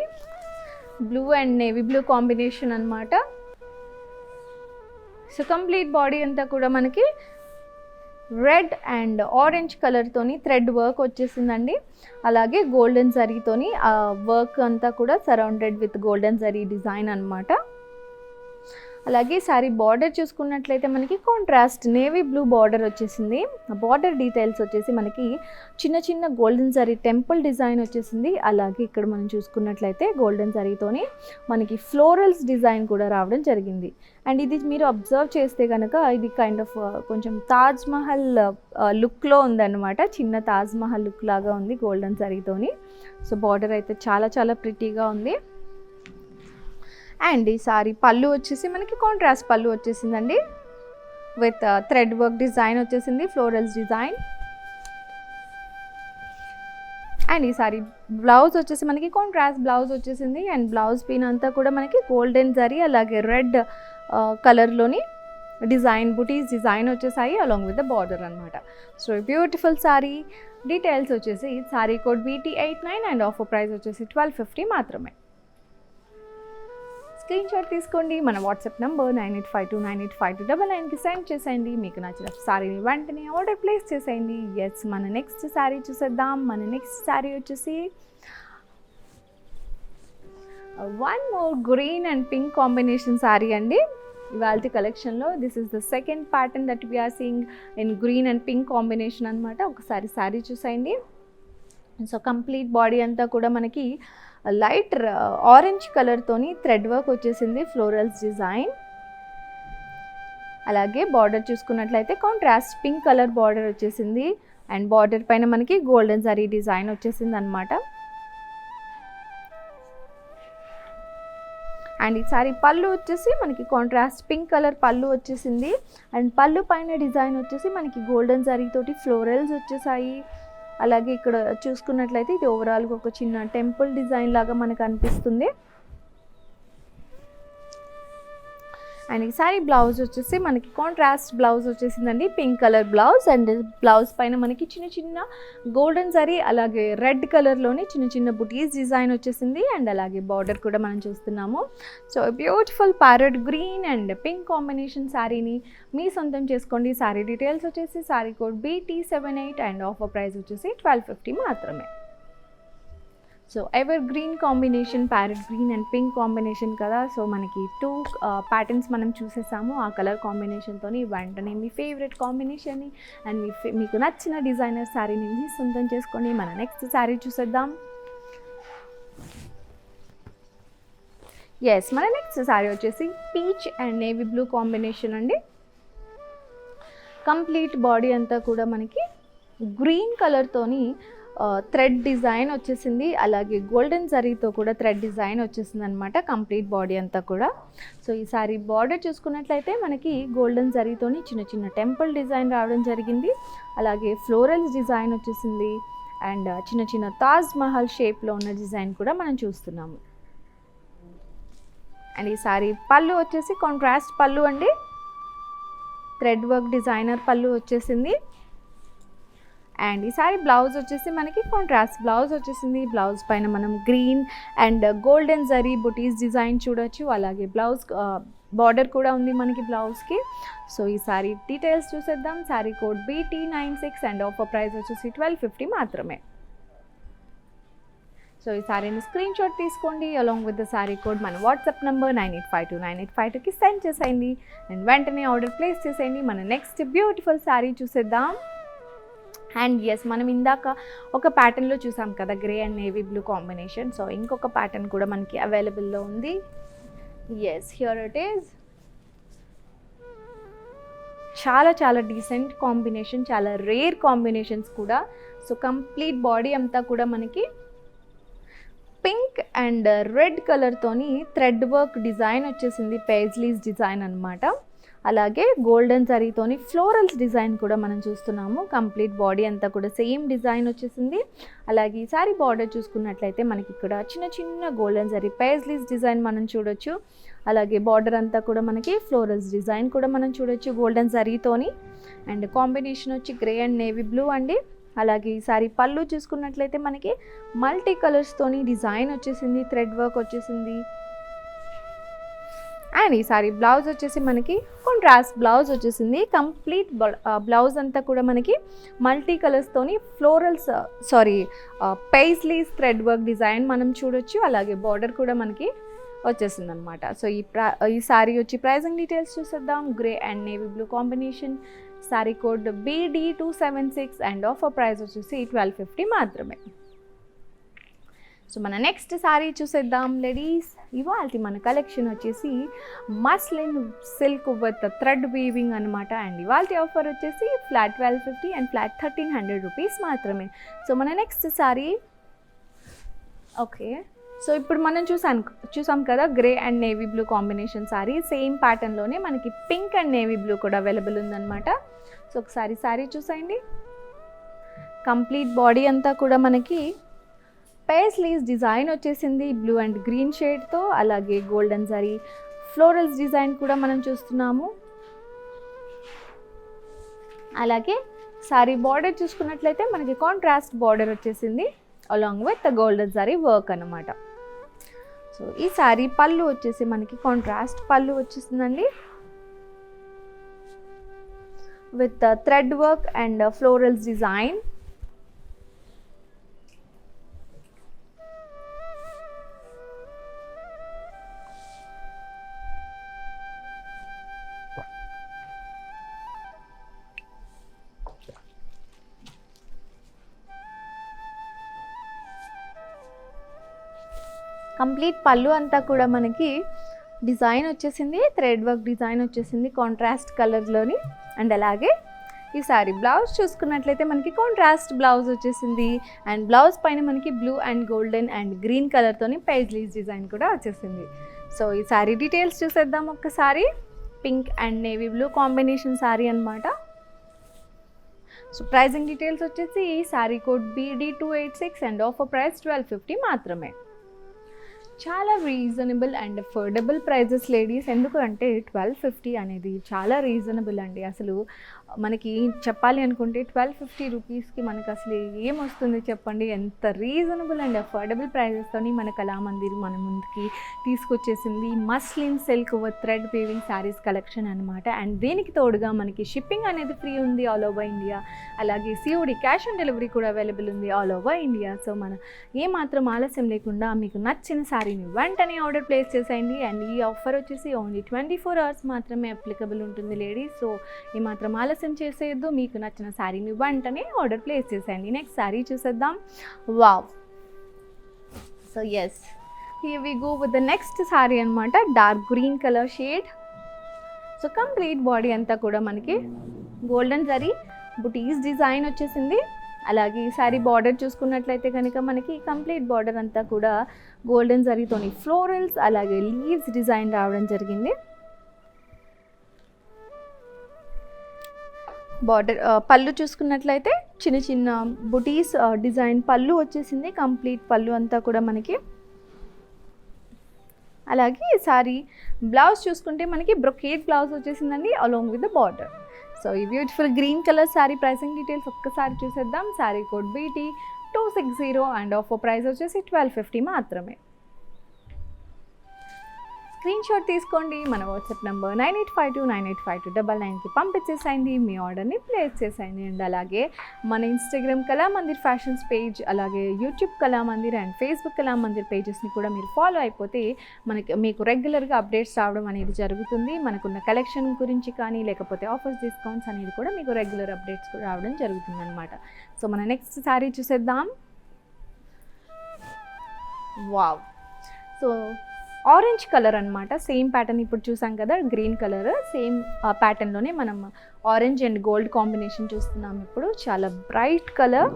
Blue and navy blue combination అన్నమాట. సో కంప్లీట్ బాడీ అంతా కూడా మనకి రెడ్ అండ్ ఆరెంజ్ కలర్తోని థ్రెడ్ వర్క్ వచ్చేసిందండి. అలాగే గోల్డెన్ జరీతోని ఆ వర్క్ అంతా కూడా surrounded with golden zari design అన్నమాట. అలాగే సారీ బార్డర్ చూసుకున్నట్లయితే మనకి కాంట్రాస్ట్ నేవీ బ్లూ బార్డర్ వచ్చేసింది. బార్డర్ డీటెయిల్స్ వచ్చేసి మనకి చిన్న చిన్న గోల్డెన్ జరీ టెంపుల్ డిజైన్ వచ్చేసింది. అలాగే ఇక్కడ మనం చూసుకున్నట్లయితే గోల్డెన్ జరీతోని మనకి ఫ్లోరల్స్ డిజైన్ కూడా రావడం జరిగింది. అండ్ ఇది మీరు అబ్జర్వ్ చేస్తే కనుక ఇది కైండ్ ఆఫ్ కొంచెం తాజ్ మహల్ లుక్లో ఉందన్నమాట. చిన్న తాజ్ మహల్ లుక్ లాగా ఉంది గోల్డెన్ జరీతోని. సో బార్డర్ అయితే చాలా చాలా ప్రిటీగా ఉంది. అండ్ ఈ సారీ పళ్ళు వచ్చేసి మనకి కాంట్రాస్ట్ పళ్ళు వచ్చేసిందండి విత్ థ్రెడ్ వర్క్ డిజైన్ వచ్చేసింది, ఫ్లోరల్స్ డిజైన్. అండ్ ఈ సారీ బ్లౌజ్ వచ్చేసి మనకి కాంట్రాస్ట్ బ్లౌజ్ వచ్చేసింది. అండ్ బ్లౌజ్ పీన్ అంతా కూడా మనకి గోల్డెన్ జరీ అలాగే రెడ్ కలర్లోని డిజైన్ బుటీస్ డిజైన్ వచ్చేసాయి అలాంగ్ విత్ ద బార్డర్ అనమాట. So beautiful sorry. డీటెయిల్స్ వచ్చేసి sari code BT89 and offer price వచ్చేసి 1250 మాత్రమే. స్క్రీన్ షాట్ తీసుకోండి. మన వాట్సాప్ నెంబర్ 9852985299కి సెండ్ చేసేయండి. మీకు నచ్చిన శారీని వెంటనే ఆర్డర్ ప్లేస్ చేసేయండి. ఎస్, మన నెక్స్ట్ శారీ చూసేద్దాం. మన నెక్స్ట్ శారీ వచ్చేసి one more green and pink combination sari అండి. ఇవాళ కలెక్షన్లో this is the second pattern that we are seeing in green and pink combination అనమాట. ఒకసారి శారీ చూసేయండి. సో కంప్లీట్ బాడీ అంతా కూడా మనకి లైట్ ఆరెంజ్ కలర్తోని థ్రెడ్ వర్క్ వచ్చేసింది, ఫ్లోరల్స్ డిజైన్. అలాగే బార్డర్ చూసుకున్నట్లయితే కాంట్రాస్ట్ పింక్ కలర్ బార్డర్ వచ్చేసింది. అండ్ బార్డర్ పైన మనకి గోల్డెన్ జరీ డిజైన్ వచ్చేసింది అనమాట. అండ్ ఈ సారీ పళ్ళు వచ్చేసి మనకి కాంట్రాస్ట్ పింక్ కలర్ పళ్ళు వచ్చేసింది. అండ్ పళ్ళు పైన డిజైన్ వచ్చేసి మనకి గోల్డెన్ జరీ తోటి ఫ్లోరల్స్ వచ్చేసాయి. అలాగే ఇక్కడ చూసుకున్నట్లయితే ఇది ఓవరాల్గా ఒక చిన్న టెంపుల్ డిజైన్ లాగా మనకు అనిపిస్తుంది. అండ్ ఈ సారీ బ్లౌజ్ వచ్చేసి మనకి కాంట్రాస్ట్ బ్లౌజ్ వచ్చేసిందండి, pink colour blouse. And blouse పైన మనకి చిన్న చిన్న గోల్డెన్ జరీ అలాగే రెడ్ కలర్లోని చిన్న చిన్న బుటీస్ డిజైన్ వచ్చేసింది. అండ్ అలాగే బార్డర్ కూడా మనం చూస్తున్నాము. So beautiful parrot green and pink combination శారీని మీ సొంతం చేసుకోండి. శారీ డీటెయిల్స్ వచ్చేసి sari code BT78 and offer price వచ్చేసి 1250 మాత్రమే. So ever green combination, parrot green and pink combination కదా. సో మనకి 2 ప్యాటర్న్స్ మనం చూసేసాము. ఆ కలర్ కాంబినేషన్తో వెంటనే మీ ఫేవరెట్ కాంబినేషన్ని అండ్ మీకు నచ్చిన డిజైనర్ శారీని మీ సొంతం చేసుకొని మన నెక్స్ట్ శారీ చూసేద్దాం. ఎస్, మన నెక్స్ట్ శారీ వచ్చేసి peach and navy blue combination అండి. కంప్లీట్ బాడీ అంతా కూడా మనకి గ్రీన్ కలర్తోని థ్రెడ్ డిజైన్ వచ్చేసింది. అలాగే గోల్డెన్ జరీతో కూడా థ్రెడ్ డిజైన్ వచ్చేసింది అనమాట కంప్లీట్ బాడీ అంతా కూడా. సో ఈ సారీ బార్డర్ చూసుకున్నట్లయితే మనకి గోల్డెన్ జరీతోని చిన్న చిన్న టెంపుల్ డిజైన్ రావడం జరిగింది. అలాగే ఫ్లోరల్స్ డిజైన్ వచ్చేసింది. అండ్ చిన్న చిన్న తాజ్ మహల్ షేప్లో ఉన్న డిజైన్ కూడా మనం చూస్తున్నాము. అండ్ ఈ సారీ పళ్ళు వచ్చేసి కాంట్రాస్ట్ పళ్ళు అండి, థ్రెడ్ వర్క్ డిజైనర్ పళ్ళు వచ్చేసింది. అండ్ ఈ సారీ బ్లౌజ్ వచ్చేసి మనకి కాంట్రాస్ట్ బ్లౌజ్ వచ్చేసింది. బ్లౌజ్ పైన మనం green and golden zari buttis design చూడొచ్చు. అలాగే బ్లౌజ్ బార్డర్ కూడా ఉంది మనకి బ్లౌజ్కి. సో ఈ సారీ డీటెయిల్స్ చూసేద్దాం. Sari code BT96 and offer price వచ్చేసి 1250 మాత్రమే. సో ఈ సారీని స్క్రీన్ షాట్ తీసుకోండి. Along with the sari code మన వాట్సాప్ నెంబర్ 98529852కి సెండ్ చేసేయండి. అండ్ వెంటనే ఆర్డర్ ప్లేస్ చేసేయండి. మన నెక్స్ట్ బ్యూటిఫుల్ సారీ చూసేద్దాం. అండ్ ఎస్, మనం ఇందాక ఒక ప్యాటర్న్లో చూసాం కదా grey and navy blue combination. So ఇంకొక ప్యాటర్న్ కూడా మనకి అవైలబుల్లో ఉంది. Yes, here it is. చాలా చాలా డీసెంట్ కాంబినేషన్, చాలా రేర్ కాంబినేషన్స్ కూడా. సో కంప్లీట్ బాడీ అంతా కూడా మనకి పింక్ అండ్ రెడ్ కలర్తోని థ్రెడ్ వర్క్ డిజైన్ వచ్చేసింది, పేజ్లీస్ డిజైన్ అనమాట. అలాగే గోల్డెన్ జరీతోని ఫ్లోరల్స్ డిజైన్ కూడా మనం చూస్తున్నాము. కంప్లీట్ బాడీ అంతా కూడా సేమ్ డిజైన్ వచ్చేసింది. అలాగే ఈ సారీ బార్డర్ చూసుకున్నట్లయితే మనకి ఇక్కడ చిన్న చిన్న గోల్డెన్ జరీ పేజ్లీస్ డిజైన్ మనం చూడొచ్చు. అలాగే బార్డర్ అంతా కూడా మనకి ఫ్లోరల్స్ డిజైన్ కూడా మనం చూడొచ్చు గోల్డెన్ జరీతోని. అండ్ కాంబినేషన్ వచ్చి గ్రే అండ్ నేవీ బ్లూ అండి. అలాగే ఈ సారీ పళ్ళు చూసుకున్నట్లయితే మనకి మల్టీ కలర్స్తోని డిజైన్ వచ్చేసింది, థ్రెడ్ వర్క్ వచ్చేసింది. అండ్ ఈ సారీ బ్లౌజ్ వచ్చేసి మనకి కాంట్రాస్ట్ బ్లౌజ్ వచ్చేసింది. కంప్లీట్ బ్లౌజ్ అంతా కూడా మనకి మల్టీ కలర్స్తోని florals paisleys thread work design మనం చూడొచ్చు. అలాగే బార్డర్ కూడా మనకి వచ్చేసింది అనమాట. సో ఈ సారీ వచ్చి ప్రైజింగ్ డీటెయిల్స్ చూసేద్దాం. Grey and navy blue combination, sorry code BD276 and offer price వచ్చేసి 1250 మాత్రమే. సో మన నెక్స్ట్ సారీ చూసేద్దాం లేడీస్. ఇవాళ మన కలెక్షన్ వచ్చేసి muslin silk with thread weaving అనమాట. అండ్ ఇవాళ ఆఫర్ వచ్చేసి ఫ్లాట్ 1250 అండ్ ఫ్లాట్ 1300 రూపీస్ మాత్రమే. సో మన నెక్స్ట్ సారీ ఓకే. సో ఇప్పుడు మనం చూసాం కదా grey and navy blue combination sari. Same ప్యాటర్న్లోనే మనకి పింక్ అండ్ నేవీ బ్లూ కూడా అవైలబుల్ ఉందన్నమాట. సో ఒకసారి సారీ చూసేయండి. కంప్లీట్ బాడీ అంతా కూడా మనకి పేజ్లీస్ డిజైన్ వచ్చేసింది బ్లూ అండ్ గ్రీన్ షేడ్తో. అలాగే గోల్డెన్ జరీ ఫ్లోరల్స్ డిజైన్ కూడా మనం చూస్తున్నాము. అలాగే సారీ బార్డర్ చూసుకున్నట్లయితే మనకి కాంట్రాస్ట్ బార్డర్ వచ్చేసింది along with golden zari work అనమాట. సో ఈ సారీ పళ్ళు వచ్చేసి మనకి కాంట్రాస్ట్ పళ్ళు వచ్చేసిందండి with thread work and florals design. Complete pallu అంతా కూడా మనకి డిజైన్ వచ్చేసింది, థ్రెడ్ వర్క్ డిజైన్ వచ్చేసింది కాంట్రాస్ట్ కలర్లోని. అండ్ అలాగే ఈ సారీ బ్లౌజ్ చూసుకున్నట్లయితే మనకి కాంట్రాస్ట్ బ్లౌజ్ వచ్చేసింది. అండ్ బ్లౌజ్ పైన మనకి blue and golden and green కలర్తోని పేజ్లీస్ డిజైన్ కూడా వచ్చేసింది. సో ఈ సారీ డీటెయిల్స్ చూసేద్దాం ఒక్కసారి. Pink and navy blue combination sari అనమాట. సో ప్రైజింగ్ డీటెయిల్స్ వచ్చేసి sari code BD286 and offer price 1250 మాత్రమే. చాలా reasonable and affordable prices ladies. ఎందుకంటే 1250 అనేది చాలా రీజనబుల్ అండి. అసలు మనకి చెప్పాలి అనుకుంటే 1250 రూపీస్కి మనకు అసలు ఏమొస్తుంది చెప్పండి. ఎంత రీజనబుల్ అండ్ అఫోర్డబుల్ ప్రైజెస్తోని మన కళామందిర్ మన ముందుకి తీసుకొచ్చేసింది muslin silk with thread weaving saris collection అనమాట. అండ్ దీనికి తోడుగా మనకి షిప్పింగ్ అనేది ఫ్రీ ఉంది ఆల్ ఓవర్ ఇండియా. అలాగే COD క్యాష్ ఆన్ డెలివరీ కూడా అవైలబుల్ ఉంది ఆల్ ఓవర్ ఇండియా. సో మన ఏమాత్రం ఆలస్యం లేకుండా మీకు నచ్చిన శారీని వెంటనే ఆర్డర్ ప్లేస్ చేసేయండి. అండ్ ఈ ఆఫర్ వచ్చేసి ఓన్లీ 24 అవర్స్ మాత్రమే అప్లికబుల్ ఉంటుంది లేడీస్. సో ఏమాత్రం ఆలస్యం చేసేయద్దు, మీకు నచ్చిన శారీని వెంటనే ఆర్డర్ ప్లేస్ చేసేయండి. నెక్స్ట్ శారీ చూసేద్దాం. Wow. So yes, here we go with the next sari అనమాట. Dark green colour shade. So complete body అంతా కూడా మనకి గోల్డెన్ జరీ బుటీస్ డిజైన్ వచ్చేసింది. అలాగే ఈ సారీ బార్డర్ చూసుకున్నట్లయితే కనుక మనకి కంప్లీట్ బార్డర్ అంతా కూడా గోల్డెన్ జరీతోని ఫ్లోరల్స్ అలాగే లీవ్స్ డిజైన్ రావడం జరిగింది. బార్డర్ పళ్ళు చూసుకున్నట్లయితే చిన్న చిన్న బుటీస్ డిజైన్ పళ్ళు వచ్చేసింది. కంప్లీట్ పళ్ళు అంతా కూడా మనకి. అలాగే ఈ సారీ బ్లౌజ్ చూసుకుంటే మనకి బ్రొకేడ్ బ్లౌజ్ వచ్చేసిందండి along with the border. So ఈ beautiful green colour sari pricing details ఒక్కసారి చూసేద్దాం. Sari code BD260 and offer price వచ్చేసి 1250 మాత్రమే. స్క్రీన్ షాట్ తీసుకోండి. మన వాట్సాప్ నెంబర్ 9852985299కి పంపించేసేయండి. మీ ఆర్డర్ని ప్లేస్ చేసేయండి. అండ్ అలాగే మన ఇన్స్టాగ్రామ్ కళామందిర్ ఫ్యాషన్స్ పేజ్, అలాగే YouTube Kalamandir and Facebook Kalamandir పేజెస్ని కూడా మీరు ఫాలో అయిపోతే మీకు రెగ్యులర్గా అప్డేట్స్ రావడం అనేది జరుగుతుంది. మనకున్న కలెక్షన్ గురించి కానీ లేకపోతే ఆఫర్స్ డిస్కౌంట్స్ అనేది కూడా మీకు రెగ్యులర్ అప్డేట్స్ రావడం జరుగుతుంది అనమాట. సో మన నెక్స్ట్ శారీ చూసేద్దాం. వావ్. సో ఆరెంజ్ కలర్ అనమాట. సేమ్ ప్యాటర్న్ ఇప్పుడు చూసాం కదా గ్రీన్ కలర్, సేమ్ ప్యాటర్న్లోనే మనం ఆరెంజ్ అండ్ గోల్డ్ కాంబినేషన్ చూస్తున్నాం ఇప్పుడు. చాలా బ్రైట్ కలర్.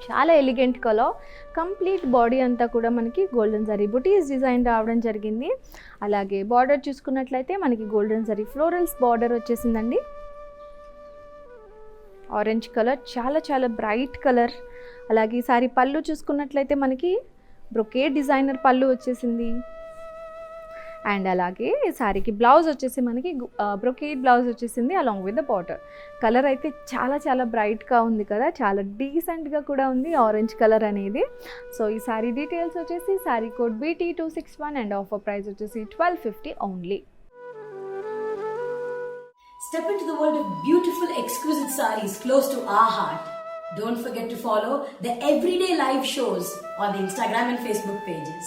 చాలా ఎలిగెంట్ కలర్. కంప్లీట్ బాడీ అంతా కూడా మనకి గోల్డెన్ జరీ బుటీస్ డిజైన్ రావడం జరిగింది. అలాగే బార్డర్ చూసుకున్నట్లయితే మనకి గోల్డెన్ జరీ ఫ్లోరల్స్ బార్డర్ వచ్చేసిందండి. ఆరెంజ్ కలర్, చాలా చాలా బ్రైట్ కలర్. అలాగే ఈ సారీ పళ్ళు చూసుకున్నట్లయితే మనకి బ్రొకేడ్ డిజైనర్ పళ్ళు వచ్చేసింది. అండ్ అలాగే ఈ సారీకి బ్లౌజ్ వచ్చేసి మనకి బ్రొకేడ్ బ్లౌజ్ వచ్చేసింది along with the border. Colour అయితే చాలా చాలా బ్రైట్గా ఉంది కదా, చాలా డీసెంట్గా కూడా ఉంది ఆరెంజ్ కలర్ అనేది. సో ఈ సారీ డీటెయిల్స్ వచ్చేసి sari code BT261 and offer price వచ్చేసి 1250 only. Step into the world of beautiful, exquisite sarees close to our heart. Don't forget to follow the everyday live shows on the Instagram and Facebook pages.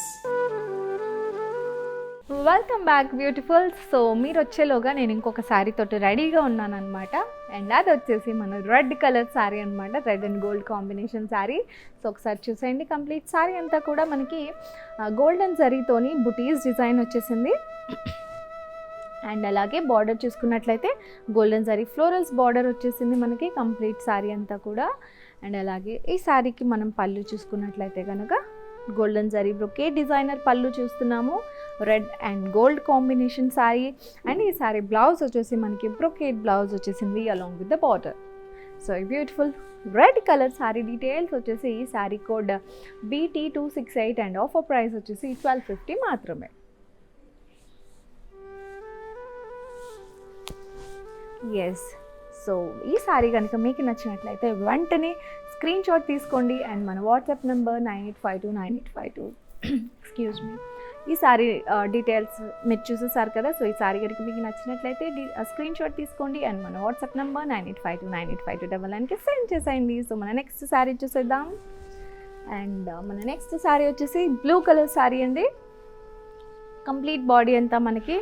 Welcome back beautiful. So మీరు వచ్చేలోగా నేను ఇంకొక శారీ తోటి రెడీగా ఉన్నాను అనమాట. And అది వచ్చేసి మన రెడ్ కలర్ శారీ అనమాట, red and gold combination sari. So ఒకసారి చూసేయండి. కంప్లీట్ శారీ అంతా కూడా మనకి గోల్డెన్ జరీతోని బుటీస్ డిజైన్ వచ్చేసింది. అండ్ అలాగే బార్డర్ చూసుకున్నట్లయితే గోల్డెన్ జరీ ఫ్లోరల్స్ బార్డర్ వచ్చేసింది మనకి కంప్లీట్ శారీ అంతా కూడా. అండ్ అలాగే ఈ శారీకి మనం పళ్ళు చూసుకున్నట్లయితే కనుక golden zari brocade designer pallu చూస్తున్నాము, red and gold combination sari. And ఈ శారీ బ్లౌజ్ వచ్చేసి మనకి బ్రొకేడ్ బ్లౌజ్ వచ్చేసింది along with the border. So ఈ beautiful red colour sari details వచ్చేసి ఈ sari code BT268 and offer price వచ్చేసి 1250 మాత్రమే. ఎస్, సో ఈ శారీ కనుక మీకు నచ్చినట్లయితే వెంటనే స్క్రీన్ షాట్ తీసుకోండి అండ్ మన వాట్సాప్ నెంబర్ 98529852 ఎక్స్క్యూజ్ మీ. ఈ శారీ డీటెయిల్స్ మీరు చూసేసారు కదా. సో ఈ శారీ కనుక మీకు నచ్చినట్లయితే స్క్రీన్ షాట్ తీసుకోండి అండ్ మన వాట్సాప్ నెంబర్ 9852985299కి సెండ్ చేసేయండి. సో మన నెక్స్ట్ శారీ చూసేద్దాం. అండ్ మన నెక్స్ట్ శారీ వచ్చేసి బ్లూ కలర్ శారీ అండి. కంప్లీట్ బాడీ అంతా మనకి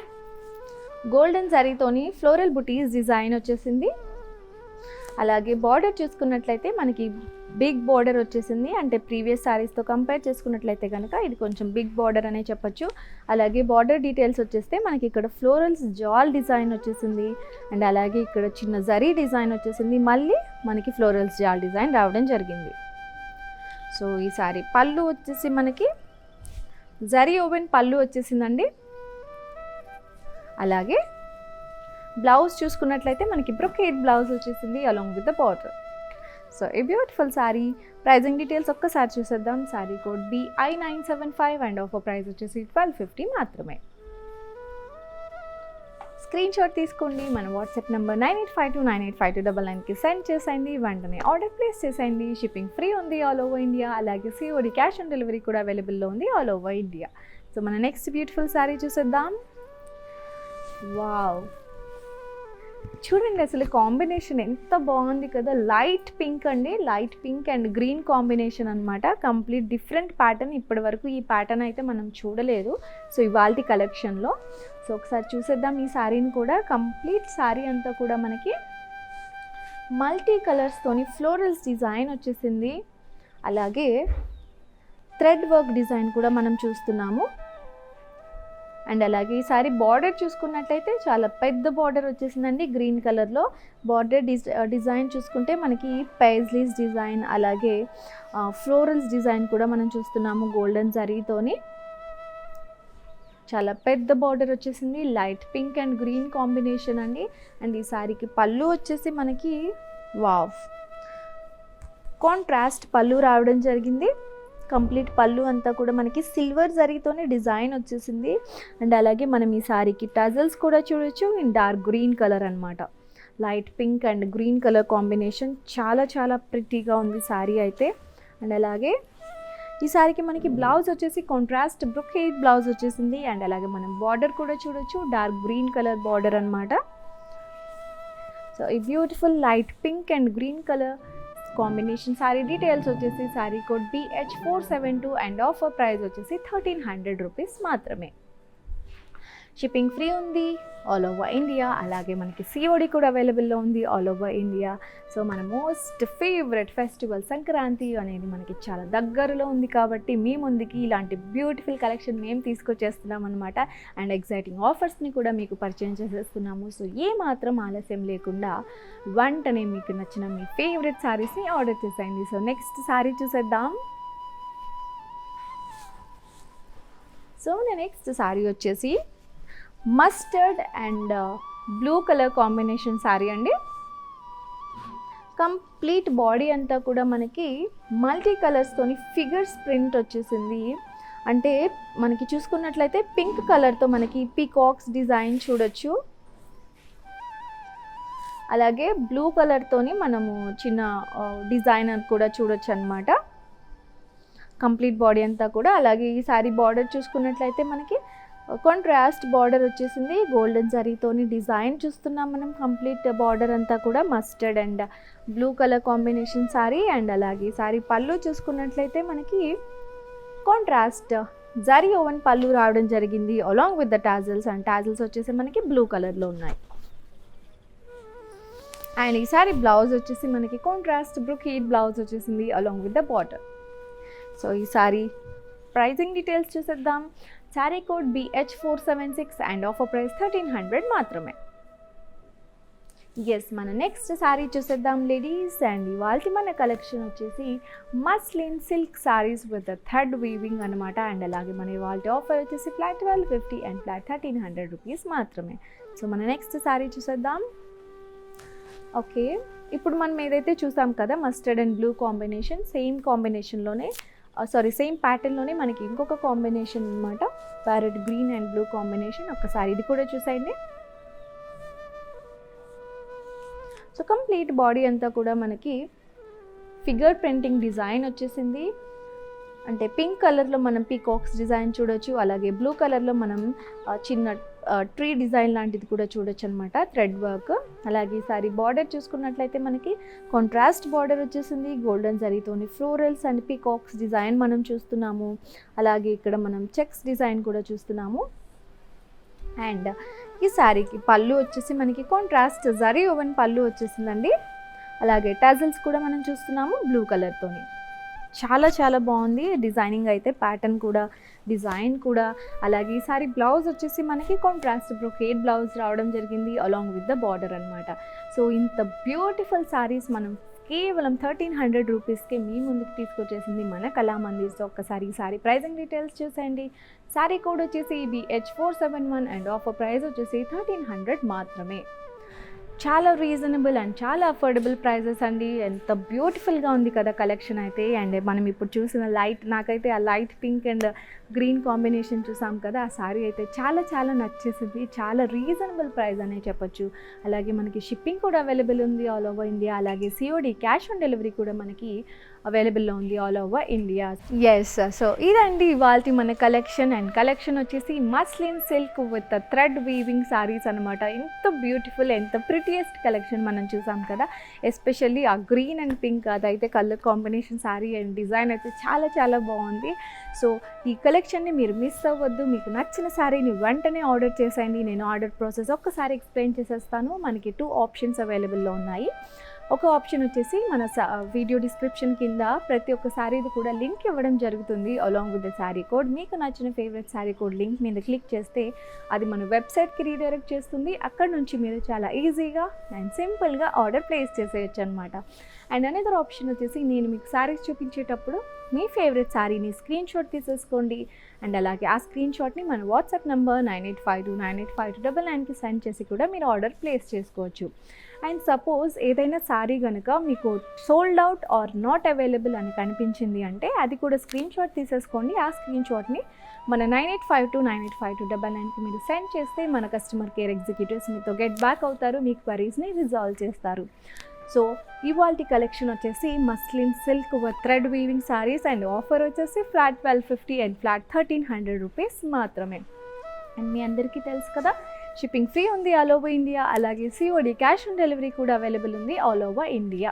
గోల్డెన్ జరీతోని ఫ్లోరల్ బుటీస్ డిజైన్ వచ్చేసింది. అలాగే బార్డర్ చూసుకున్నట్లయితే మనకి బిగ్ బార్డర్ వచ్చేసింది. అంటే ప్రీవియస్ శారీస్తో కంపేర్ చేసుకున్నట్లయితే కనుక ఇది కొంచెం బిగ్ బార్డర్ అనే చెప్పొచ్చు. అలాగే బార్డర్ డీటెయిల్స్ వచ్చేస్తే మనకి ఇక్కడ ఫ్లోరల్స్ జాల్ డిజైన్ వచ్చేసింది. అండ్ అలాగే ఇక్కడ చిన్న జరీ డిజైన్ వచ్చేసింది. మళ్ళీ మనకి ఫ్లోరల్స్ జాల్ డిజైన్ రావడం జరిగింది. సో ఈ శారీ పళ్ళు వచ్చేసి మనకి జరీ ఓవెన్ పళ్ళు వచ్చేసిందండి. అలాగే బ్లౌజ్ చూసుకున్నట్లయితే మనకి బ్రొకేడ్ బ్లౌజ్ వచ్చేసింది along with the border. So ఈ బ్యూటిఫుల్ శారీ ప్రైజింగ్ డీటెయిల్స్ ఒక్కసారి చూసేద్దాం. Sari code BI975 and offer price వచ్చేసి 1250 మాత్రమే. స్క్రీన్ షాట్ తీసుకోండి. మన వాట్సాప్ నెంబర్ 9852985299కి సెండ్ చేసేయండి. వెంటనే ఆర్డర్ ప్లేస్ చేసేయండి. షిప్పింగ్ ఫ్రీ ఉంది ఆల్ ఓవర్ ఇండియా. అలాగే COD క్యాష్ ఆన్ డెలివరీ కూడా అవైలబుల్లో ఉంది ఆల్ ఓవర్ ఇండియా. సో మన నెక్స్ట్ బ్యూటిఫుల్ శారీ చూసేద్దాం. వావ్, చూడండి అసలు కాంబినేషన్ ఎంత బాగుంది కదా. లైట్ పింక్ అండి, light pink and green combination అనమాట. Complete different pattern. ఇప్పటి వరకు ఈ ప్యాటర్న్ అయితే మనం చూడలేదు సో ఇవాల్టి కలెక్షన్లో. సో ఒకసారి చూసేద్దాం ఈ శారీని కూడా. కంప్లీట్ శారీ అంతా కూడా మనకి మల్టీ కలర్స్తోని ఫ్లోరల్స్ డిజైన్ వచ్చేసింది. అలాగే థ్రెడ్ వర్క్ డిజైన్ కూడా మనం చూస్తున్నాము. అండ్ అలాగే ఈ సారీ బార్డర్ చూసుకున్నట్లయితే చాలా పెద్ద బార్డర్ వచ్చేసిందండి గ్రీన్ కలర్లో. బార్డర్ డిజైన్ చూసుకుంటే మనకి పైజ్లీస్ డిజైన్ అలాగే ఫ్లోరల్స్ డిజైన్ కూడా మనం చూస్తున్నాము గోల్డెన్ జరీతోని. చాలా పెద్ద బార్డర్ వచ్చేసింది. Light pink and green combination అండి. అండ్ ఈ సారీకి పళ్ళు వచ్చేసి మనకి వావ్ కాంట్రాస్ట్ పళ్ళు రావడం జరిగింది. కంప్లీట్ పళ్ళు అంతా కూడా మనకి సిల్వర్ జరీతోనే డిజైన్ వచ్చేసింది. అండ్ అలాగే మనం ఈ సారీకి టజల్స్ కూడా చూడొచ్చు ఇన్ డార్క్ గ్రీన్ కలర్ అనమాట. Light pink and green colour combination చాలా చాలా ప్రిటీగా ఉంది సారీ అయితే. అండ్ అలాగే ఈ సారీకి మనకి బ్లౌజ్ వచ్చేసి కాంట్రాస్ట్ బ్రొకేడ్ బ్లౌజ్ వచ్చేసింది. అండ్ అలాగే మనం బార్డర్ కూడా చూడొచ్చు డార్క్ గ్రీన్ కలర్ బార్డర్ అనమాట. సో ఈ beautiful light pink and green colour combination sari details వచ్చేసి sari code BH472 and offer price వచ్చేసి 1300 రూపీస్ మాత్రమే. షిప్పింగ్ ఫ్రీ ఉంది ఆల్ ఓవర్ ఇండియా. అలాగే మనకి సిఓడి కూడా అవైలబుల్లో ఉంది ఆల్ ఓవర్ ఇండియా. సో మన మోస్ట్ ఫేవరెట్ ఫెస్టివల్ సంక్రాంతి అనేది మనకి చాలా దగ్గరలో ఉంది కాబట్టి మీ ముందుకి ఇలాంటి బ్యూటిఫుల్ కలెక్షన్ మేము తీసుకొచ్చేస్తున్నాం అనమాట. అండ్ ఎగ్జైటింగ్ ఆఫర్స్ని కూడా మీకు పరిచయం చేసేస్తున్నాము. సో ఏ మాత్రం ఆలస్యం లేకుండా వెంటనే మీకు నచ్చిన మీ ఫేవరెట్ శారీస్ని ఆర్డర్ చేసేయండి. సో నెక్స్ట్ శారీ చూసేద్దాం. సో నెక్స్ట్ శారీ వచ్చేసి mustard and blue colour combination sari అండి. కంప్లీట్ బాడీ అంతా కూడా మనకి మల్టీ కలర్స్తోని ఫిగర్స్ ప్రింట్ వచ్చేసింది. అంటే మనకి చూసుకున్నట్లయితే పింక్ కలర్తో మనకి పీకాక్స్ డిజైన్ చూడొచ్చు. అలాగే బ్లూ కలర్తోని మనము చిన్న డిజైనర్ కూడా చూడొచ్చు అనమాట. కంప్లీట్ బాడీ అంతా కూడా. అలాగే ఈ శారీ బార్డర్ చూసుకున్నట్లయితే మనకి కాంట్రాస్ట్ బార్డర్ వచ్చేసింది. గోల్డెన్ జరీతోని డిజైన్ చూస్తున్నాం మనం. కంప్లీట్ బార్డర్ అంతా కూడా mustard and blue colour combination sari. And అలాగే శారీ పళ్ళు చూసుకున్నట్లయితే మనకి కాంట్రాస్ట్ జరీ ఓవెన్ పళ్ళు రావడం జరిగింది along with the tassels. And tassels వచ్చేసి మనకి బ్లూ కలర్లో ఉన్నాయి. అండ్ ఈ శారీ బ్లౌజ్ వచ్చేసి మనకి కాంట్రాస్ట్ బ్రొకేడ్ బ్లౌజ్ వచ్చేసింది along with the border. So ఈ శారీ ప్రైజింగ్ డీటెయిల్స్ చూసేద్దాం. Sari code BH476 and offer price 1300 మాత్రమే. ఎస్, మన నెక్స్ట్ శారీ చూసేద్దాం లేడీస్. అండ్ ఇవాళ మన కలెక్షన్ వచ్చేసి muslin silk saris with thread weaving అనమాట. అండ్ అలాగే మన ఇవాళ ఆఫర్ వచ్చేసి ఫ్లాట్ 1250 అండ్ ఫ్లాట్ 1300 రూపీస్ మాత్రమే. సో మన నెక్స్ట్ శారీ చూసేద్దాం. ఓకే, ఇప్పుడు మనం ఏదైతే చూసాం కదా mustard and blue combination, same కాంబినేషన్లోనే సేమ్ ప్యాటర్న్లోనే మనకి ఇంకొక కాంబినేషన్ అనమాట. Parrot green and blue combination. ఒక్కసారి ఇది కూడా చూసేయండి. సో కంప్లీట్ బాడీ అంతా కూడా మనకి ఫిగర్ ప్రింటింగ్ డిజైన్ వచ్చేసింది. అంటే పింక్ కలర్లో మనం పీకాక్స్ డిజైన్ చూడొచ్చు. అలాగే బ్లూ కలర్లో మనం చిన్న ట్రీ డిజైన్ లాంటిది కూడా చూడొచ్చు అనమాట, థ్రెడ్ వర్క్. అలాగే ఈసారి బార్డర్ చూసుకున్నట్లయితే మనకి కాంట్రాస్ట్ బార్డర్ వచ్చేసింది. గోల్డెన్ జరీతోని ఫ్లోరల్స్ అండ్ పీకాక్స్ డిజైన్ మనం చూస్తున్నాము. అలాగే ఇక్కడ మనం చెక్స్ డిజైన్ కూడా చూస్తున్నాము. అండ్ ఈ శారీకి పళ్ళు వచ్చేసి మనకి కాంట్రాస్ట్ జరీ ఓవెన్ పళ్ళు వచ్చేసిందండి. అలాగే టజల్స్ కూడా మనం చూస్తున్నాము బ్లూ కలర్తోని. చాలా చాలా బాగుంది డిజైనింగ్ అయితే, ప్యాటర్న్ కూడా, డిజైన్ కూడా. అలాగే ఈ సారీ బ్లౌజ్ వచ్చేసి మనకి కాంట్రాస్ట్ బ్రొకేడ్ బ్లౌజ్ రావడం జరిగింది అలాంగ్ విత్ ద బార్డర్ అనమాట. సో ఇంత బ్యూటిఫుల్ శారీస్ మనం కేవలం 1300 రూపీస్కే మీ ముందుకు తీసుకొచ్చేసింది మన కళామందిర్. సో ఒక్కసారి ఈ సారీ ప్రైజింగ్ డీటెయిల్స్ చూసేయండి. శారీ కోడ్ వచ్చేసి BH471 అండ్ ఆఫర్ ప్రైస్ వచ్చేసి 1300 మాత్రమే. చాలా రీజనబుల్ అండ్ చాలా అఫోర్డబుల్ ప్రైజెస్ అండి. ఎంత బ్యూటిఫుల్గా ఉంది కదా కలెక్షన్ అయితే. అండ్ మనం ఇప్పుడు చూసిన లైట్, నాకైతే ఆ light pink and green combination చూసాం కదా, ఆ శారీ అయితే చాలా చాలా నచ్చేసింది. చాలా రీజనబుల్ ప్రైస్ అనే చెప్పొచ్చు. అలాగే మనకి షిప్పింగ్ కూడా అవైలబుల్ ఉంది ఆల్ ఓవర్ ఇండియా. అలాగే COD క్యాష్ ఆన్ డెలివరీ కూడా మనకి అవైలబుల్లో ఉంది all over India. Yes, so ఇదండి ఇవాళ మన కలెక్షన్. అండ్ కలెక్షన్ వచ్చేసి muslin silk with thread weaving saris అనమాట. ఎంత బ్యూటిఫుల్, ఎంత ప్రిటియెస్ట్ కలెక్షన్ మనం చూసాం కదా. ఎస్పెషల్లీ ఆ గ్రీన్ అండ్ పింక్, అదైతే colour combination sari and design అయితే చాలా చాలా బాగుంది. సో ఈ కలెక్షన్ని మీరు మిస్ అవ్వద్దు. మీకు నచ్చిన శారీని వెంటనే ఆర్డర్ చేసేయండి. నేను ఆర్డర్ ప్రాసెస్ ఒక్కసారి ఎక్స్ప్లెయిన్ చేసేస్తాను. మనకి 2 ఆప్షన్స్ అవైలబుల్లో ఉన్నాయి. ఒక ఆప్షన్ వచ్చేసి మన వీడియో డిస్క్రిప్షన్ కింద ప్రతి ఒక్క శారీది కూడా లింక్ ఇవ్వడం జరుగుతుంది along with the sari code. మీకు నచ్చిన ఫేవరెట్ శారీ కోడ్ లింక్ మీద క్లిక్ చేస్తే అది మన వెబ్సైట్కి రీడైరెక్ట్ చేస్తుంది. అక్కడ నుంచి మీరు చాలా ఈజీగా అండ్ సింపుల్గా ఆర్డర్ ప్లేస్ చేసేయచ్చు అనమాట. అండ్ అనదర్ ఆప్షన్ వచ్చేసి నేను మీకు శారీస్ చూపించేటప్పుడు మీ ఫేవరెట్ శారీని స్క్రీన్ షాట్ తీసేసుకోండి. అండ్ అలాగే ఆ స్క్రీన్ షాట్ని మన వాట్సాప్ నెంబర్ 9852985299కి సెండ్ చేసి కూడా మీరు ఆర్డర్ ప్లేస్ చేసుకోవచ్చు. అండ్ సపోజ్ ఏదైనా శారీ కనుక మీకు sold out or not available అని కనిపించింది అంటే అది కూడా స్క్రీన్ షాట్ తీసేసుకోండి. ఆ స్క్రీన్ షాట్ని మన 9852985299కి మీరు సెండ్ చేస్తే మన కస్టమర్ కేర్ ఎగ్జిక్యూటివ్స్ మీతో గెట్ బ్యాక్ అవుతారు, మీ క్వరీస్ని రిజాల్వ్ చేస్తారు. సో ఇవాల్టి కలెక్షన్ వచ్చేసి muslin silk with thread weaving saris and offer వచ్చేసి ఫ్లాట్ 1250 అండ్ ఫ్లాట్ 1300 రూపీస్ మాత్రమే. అండ్ మీ అందరికీ తెలుసు కదా, షిప్పింగ్ ఫ్రీ ఉంది ఆల్ ఓవర్ ఇండియా. అలాగే COD క్యాష్ ఆన్ డెలివరీ కూడా అవైలబుల్ ఉంది ఆల్ ఓవర్ ఇండియా.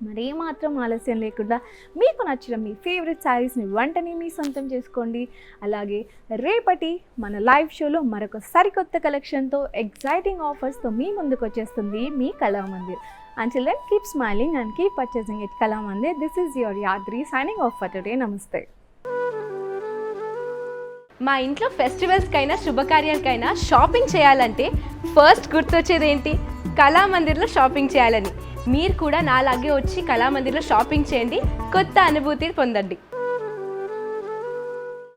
మరి ఏమాత్రం ఆలస్యం లేకుండా మీకు నచ్చిన మీ ఫేవరెట్ శారీస్ని వెంటనే మీ సొంతం చేసుకోండి. అలాగే రేపటి మన లైవ్ షోలో మరొక సరికొత్త కలెక్షన్తో ఎగ్జైటింగ్ ఆఫర్స్తో మీ ముందుకు వచ్చేస్తుంది మీ Kalamandir. Until then, keep smiling and keep purchasing at Kalamandir. This is your Yadri signing off for today. Namaste. మా ఇంట్లో ఫెస్టివల్స్కైనా శుభకార్యాలకైనా షాపింగ్ చేయాలంటే ఫస్ట్ గుర్తొచ్చేది ఏంటి? కళామందిర్లో షాపింగ్ చేయాలని. మీరు కూడా నాలాగే వచ్చి కళామందిర్లో షాపింగ్ చేయండి, కొత్త అనుభూతిని పొందండి.